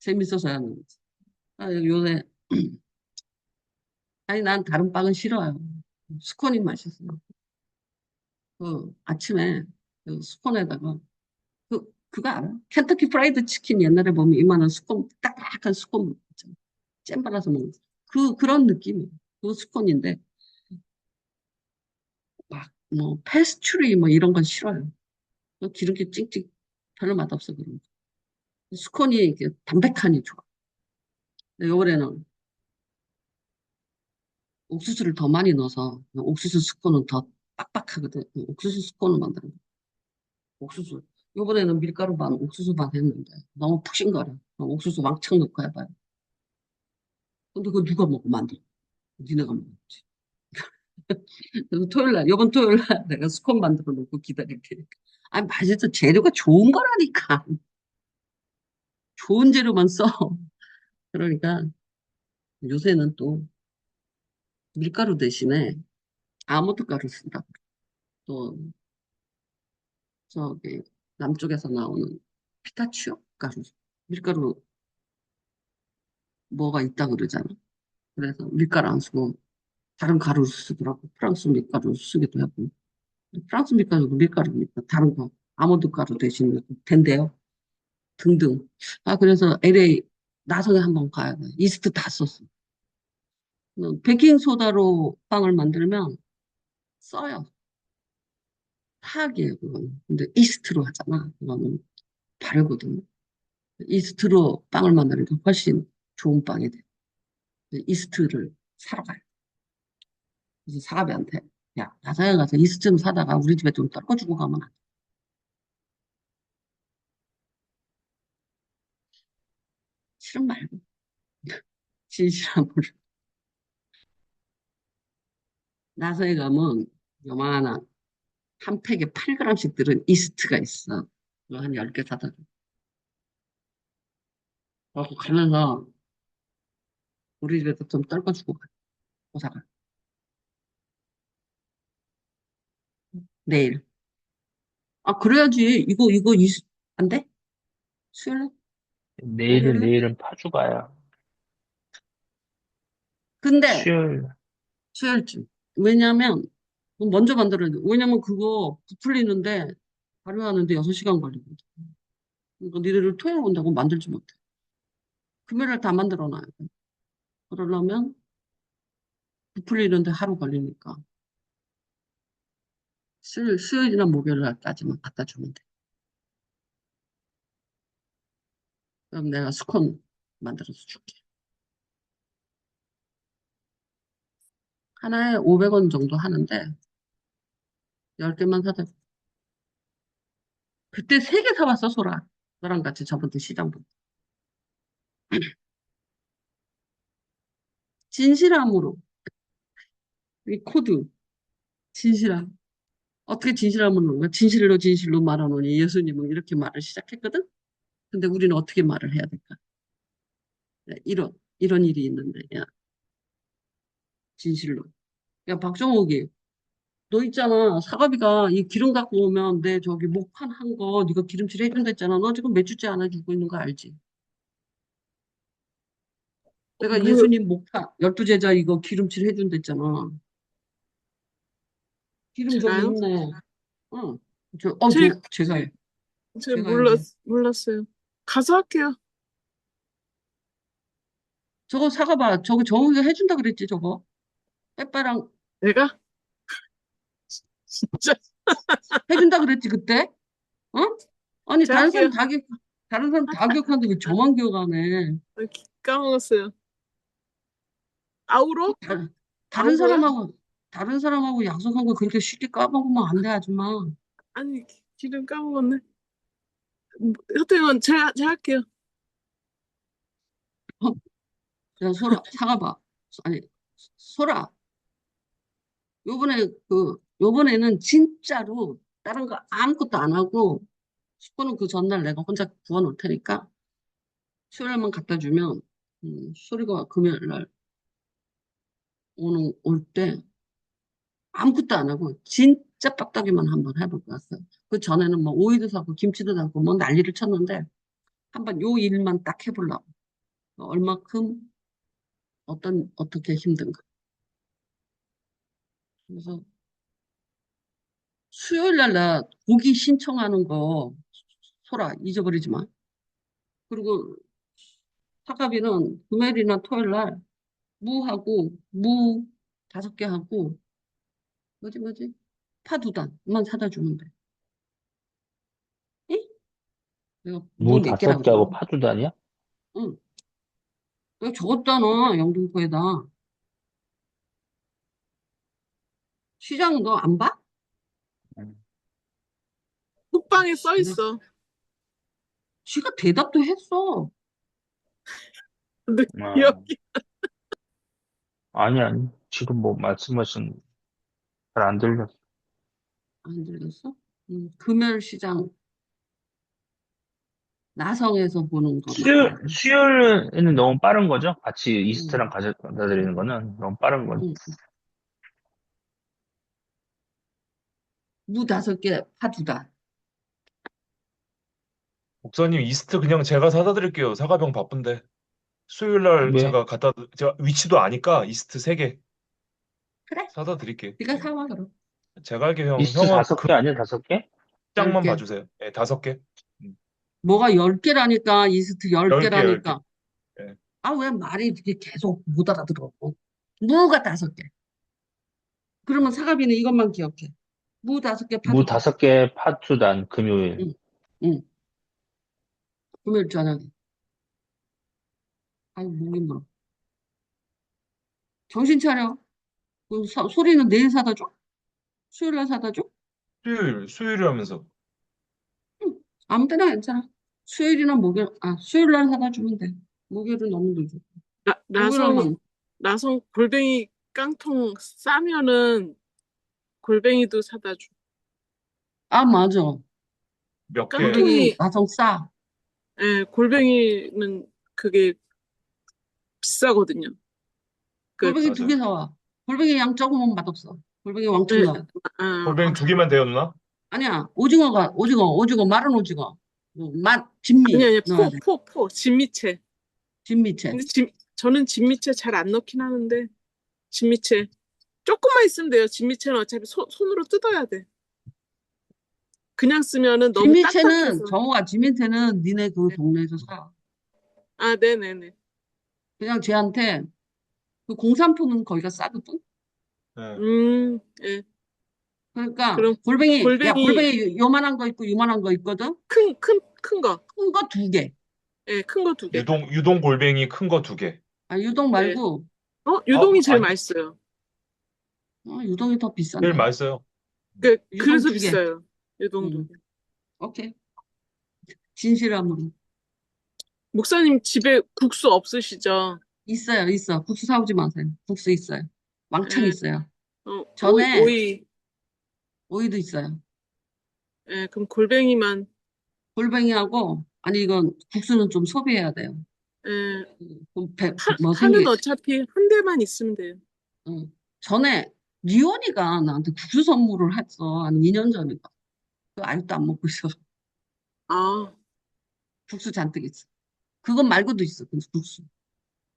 재밌어서 하는 거지. 아, 요새, 아니, 난 다른 빵은 싫어요. 스콘이 맛있어요. 그 아침에 그 스콘에다가 그거 알아? 켄터키 프라이드 치킨 옛날에 보면 이만한 스콘, 딱딱한 스콘 있잖아. 잼 발라서 먹는 그런 느낌이에요. 그 스콘인데, 막, 뭐, 페스츄리 뭐 이런 건 싫어요. 그 기름기 찡찡 별로 맛없어, 그런 거. 스콘이 이렇게 담백하니 좋아. 근데 요번에는 옥수수를 더 많이 넣어서 옥수수 스콘은 더 빡빡하거든. 옥수수 스콘을 만드는 거. 옥수수. 요번에는 밀가루 반, 옥수수 반 했는데 너무 푹신거려. 옥수수 왕창 넣고 해봐요. 근데 그거 누가 먹고 만들어? 니네가 먹었지. 그래서 요번 토요일 날 내가 스콘 만들어 놓고 기다릴 테니까. 아니, 맛있어. 재료가 좋은 거라니까. 좋은 재료만 써. 그러니까 요새는 또 밀가루 대신에 아모드 가루 쓴다. 또 저기 남쪽에서 나오는 피타치오 가루. 밀가루 뭐가 있다 그러잖아. 그래서 밀가루 안 쓰고 다른 가루를 쓰더라고. 프랑스 밀가루 쓰기도 하고. 프랑스 밀가루도 밀가루니까 다른 거 아모드 가루 대신 된대요. 등등. 아 그래서 LA 나성에 한번 가야 돼. 이스트 다 썼어. 베이킹 소다로 빵을 만들면 써요. 타악이에요 그거는. 근데 이스트로 하잖아. 그거는 다르거든. 이스트로 빵을 만드니까 훨씬 좋은 빵이 돼. 이스트를 사러 가요. 그래서 사가비한테 야 나사에 가서 이스트 좀 사다가 우리 집에 좀 떨궈주고 가면 안 돼. 싫은 말고 진실함으로. 나사에 가면 요만한 한 팩에 8g씩 들은 이스트가 있어. 그거 한 10개 사다 줘. 그래서 가면서 우리 집에서 좀 떨궈주고 가. 오사가. 내일. 아, 그래야지. 안 돼? 수요일에? 월요일에? 내일은 파주가야. 근데, 수요일. 수요일쯤. 왜냐면, 먼저 만들어야 돼. 왜냐면 그거 부풀리는데, 발효하는데 6시간 걸리거든. 그러니까 니네를 토요일 온다고 만들지 못해. 금요일에 다 만들어 놔야 돼. 그러려면, 부풀리는데 하루 걸리니까. 수요일이나 목요일 날까지만 갖다 주면 돼. 그럼 내가 스콘 만들어서 줄게. 하나에 500원 정도 하는데, 10개만 사다 줘. 그때 3개 사왔어, 소라. 너랑 같이 저번 주 시장 보 진실함으로. 이 코드. 진실함. 어떻게 진실함을 놓은 거야? 진실로 진실로 말하노니 예수님은 이렇게 말을 시작했거든? 근데 우리는 어떻게 말을 해야 될까? 네, 이런 일이 있는데, 야, 진실로. 야, 박정욱이, 너 있잖아. 사과비가 이 기름 갖고 오면 내 저기 목판 한 거 네가 기름칠 해준댔잖아. 너 지금 몇 주째 안 해주고 있는 거 알지? 내가 뭐, 예수님 목판, 12제자 이거 기름칠 해준댔잖아. 기름 저기 제가요? 있네. 응. 제, 제가요. 제가 제가요, 왜? 몰랐어요. 가서 할게요. 저거 사가봐. 저거 해준다 그랬지, 저거. 빼빠랑 내가? 진짜, 해준다 그랬지, 그때? 어? 아니, 제가 할게요. 다른 사람 다 기억하는데 왜 저만 기억하네. 까먹었어요. 아우로? 다, 다른 아우로야? 사람하고, 다른 사람하고 약속한 거 그렇게 쉽게 까먹으면 안 돼, 아줌마. 아니, 기름 까먹었네. 하여튼, 제가 할게요. 어? 야, 사가봐. 아니, 소라. 요번에는 진짜로 다른 거 아무것도 안 하고, 숙고는 그 전날 내가 혼자 구워놓을 테니까, 수요일만 갖다 주면, 소리가 금요일 날 올 때, 아무것도 안 하고, 진짜 빡빡이만 한번 해볼 것 같아요. 그 전에는 뭐 오이도 사고, 김치도 사고, 뭐 난리를 쳤는데, 한번 요 일만 딱 해보려고. 얼마큼, 어떻게 힘든가. 그래서 수요일 날 나 고기 신청하는 거, 소라, 잊어버리지 마. 그리고 사가비는 금요일이나 토요일 날 무 5개 하고, 뭐지? 파 2단만 사다 주면 돼. 응? 내가 무 무 몇 개라 5개 하고 그러나? 파두 다니야? 응. 내가 적었잖아, 영등포에다. 시장 너 안 봐? 음. 톡방에 써 그래서 있어. 지가 대답도 했어. 근데 어, 기억이. 아니. 지금 뭐 말씀하신 잘 안 들렸어. 안 들렸어? 금요일 시장 나성에서 보는 거 말이야. 수요일에는 너무 빠른 거죠? 같이 응, 이스트랑 가져다 드리는 거는 너무 빠른 거죠. 응. 무 5개, 파 2단. 목사님 이스트 그냥 제가 사다 드릴게요. 사과병 바쁜데. 수요일 날 왜? 제가 위치도 아니까 이스트 3개 그래? 사다 드릴게요. 네가 예. 사와, 그럼. 제가 할게요, 형. 이스트 형은 다섯 그 개 아니야? 5개? 장만 10개. 봐주세요. 예, 5개. 뭐가 10개라니까, 이스트 10개, 10개. 10개라니까. 예. 아, 왜 말이 이렇게 계속 못 알아들어. 무가 5개. 그러면 사과비는 이것만 기억해. 무 5개, 파 무 2단. 5개, 파두 단, 금요일. 응, 응. 금요일 저녁에. 아유, 목이 뭐. 정신 차려. 소리는 내일 사다 줘? 수요일 날 사다 줘? 수요일이라면서. 응, 아무 때나 괜찮아. 수요일 날 사다 주면 돼. 목요일은 너무 늦어. 나성, 목요일만. 나성 골뱅이 깡통 싸면은 골뱅이도 사다 줘. 아, 맞아. 몇 개? 골뱅이 깡통이, 나성 싸. 예, 골뱅이는 그게 비싸거든요. 그, 골뱅이 2개 맞아요. 사와. 골뱅이 양 적으면 맛없어. 골뱅이 왕창 예, 넣어야 돼. 골뱅이 2개만 돼요, 누나? 아니야. 오징어, 마른 오징어. 진미 아니, 넣어야 돼. 진미채. 진미채. 근데 저는 진미채 잘 안 넣긴 하는데, 진미채. 조금만 있으면 돼요. 진미채는 어차피 손으로 뜯어야 돼. 그냥 쓰면은 너무 딱딱해서. 진미채는 니네 그 네. 동네에서 사. 아, 네네네. 그냥 쟤한테 그 공산품은 거기가 싸거든. 예. 예. 그러니까 그럼 골뱅이 골뱅이 요만한 거 있고 요만한 거 있거든. 큰 거. 큰 거 2개. 예, 큰 거 2개. 유동 골뱅이 큰 거 2개. 아, 유동 네. 말고, 유동이 제일 아니, 맛있어요. 유동이 더 제일 비싼데. 맛있어요. 유동 그래서 2개. 비싸요. 유동도. 오케이. 진실함으로. 목사님 집에 국수 없으시죠? 있어. 국수 사오지 마세요. 국수 있어요. 왕창 예, 있어요. 오이, 전에 오이. 오이도 있어요. 예, 그럼 골뱅이만, 골뱅이하고, 아니, 이건 국수는 좀 소비해야 돼요. 예, 그 파는 어차피 한 대만 있으면 돼요. 전에 리온이가 나한테 국수 선물을 했어. 한 2년 전인가. 그 아직도 안 먹고 있어. 아, 국수 잔뜩 있어. 그것 말고도 있어. 그 국수.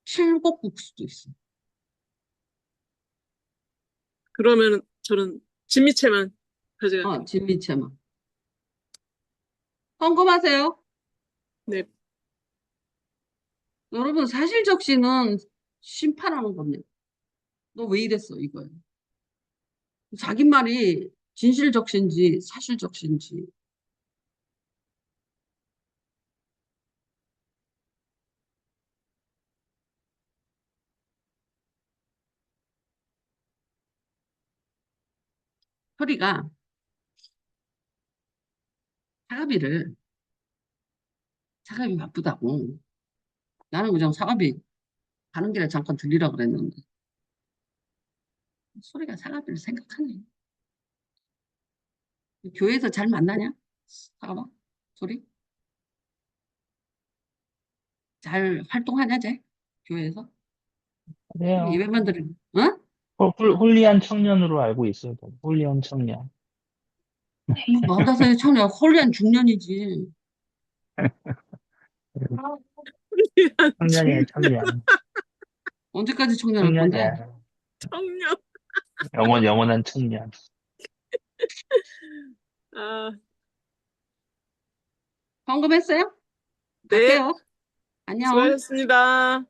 칠곡국수도 있어. 그러면 저는 진미채만 가져갈게요. 진미채만. 궁금하세요? 네. 여러분, 사실적시는 심판하는 겁니다. 너 왜 이랬어, 이거예요. 자기 말이 진실적시인지 사실적시인지. 허리가 사가비를, 사가비 바쁘다고. 나는 그냥 사가비 가는 길에 잠깐 들리라 그랬는데. 소리가 사가비를 생각하네. 교회에서 잘 만나냐? 사가봐. 소리? 잘 활동하냐, 쟤? 교회에서? 그래요. 예배만 드리고, 어? 홀리한 청년으로 알고 있어요. 홀리한 청년. 뭐, 만다사의 청년, 홀리한 중년이지. 청년이에요, 청년. 언제까지 청년할 건데? 청년이야. 청년. 영원한 청년. 아, 궁금했어요? 네. 갈게요. 안녕. 수고하셨습니다.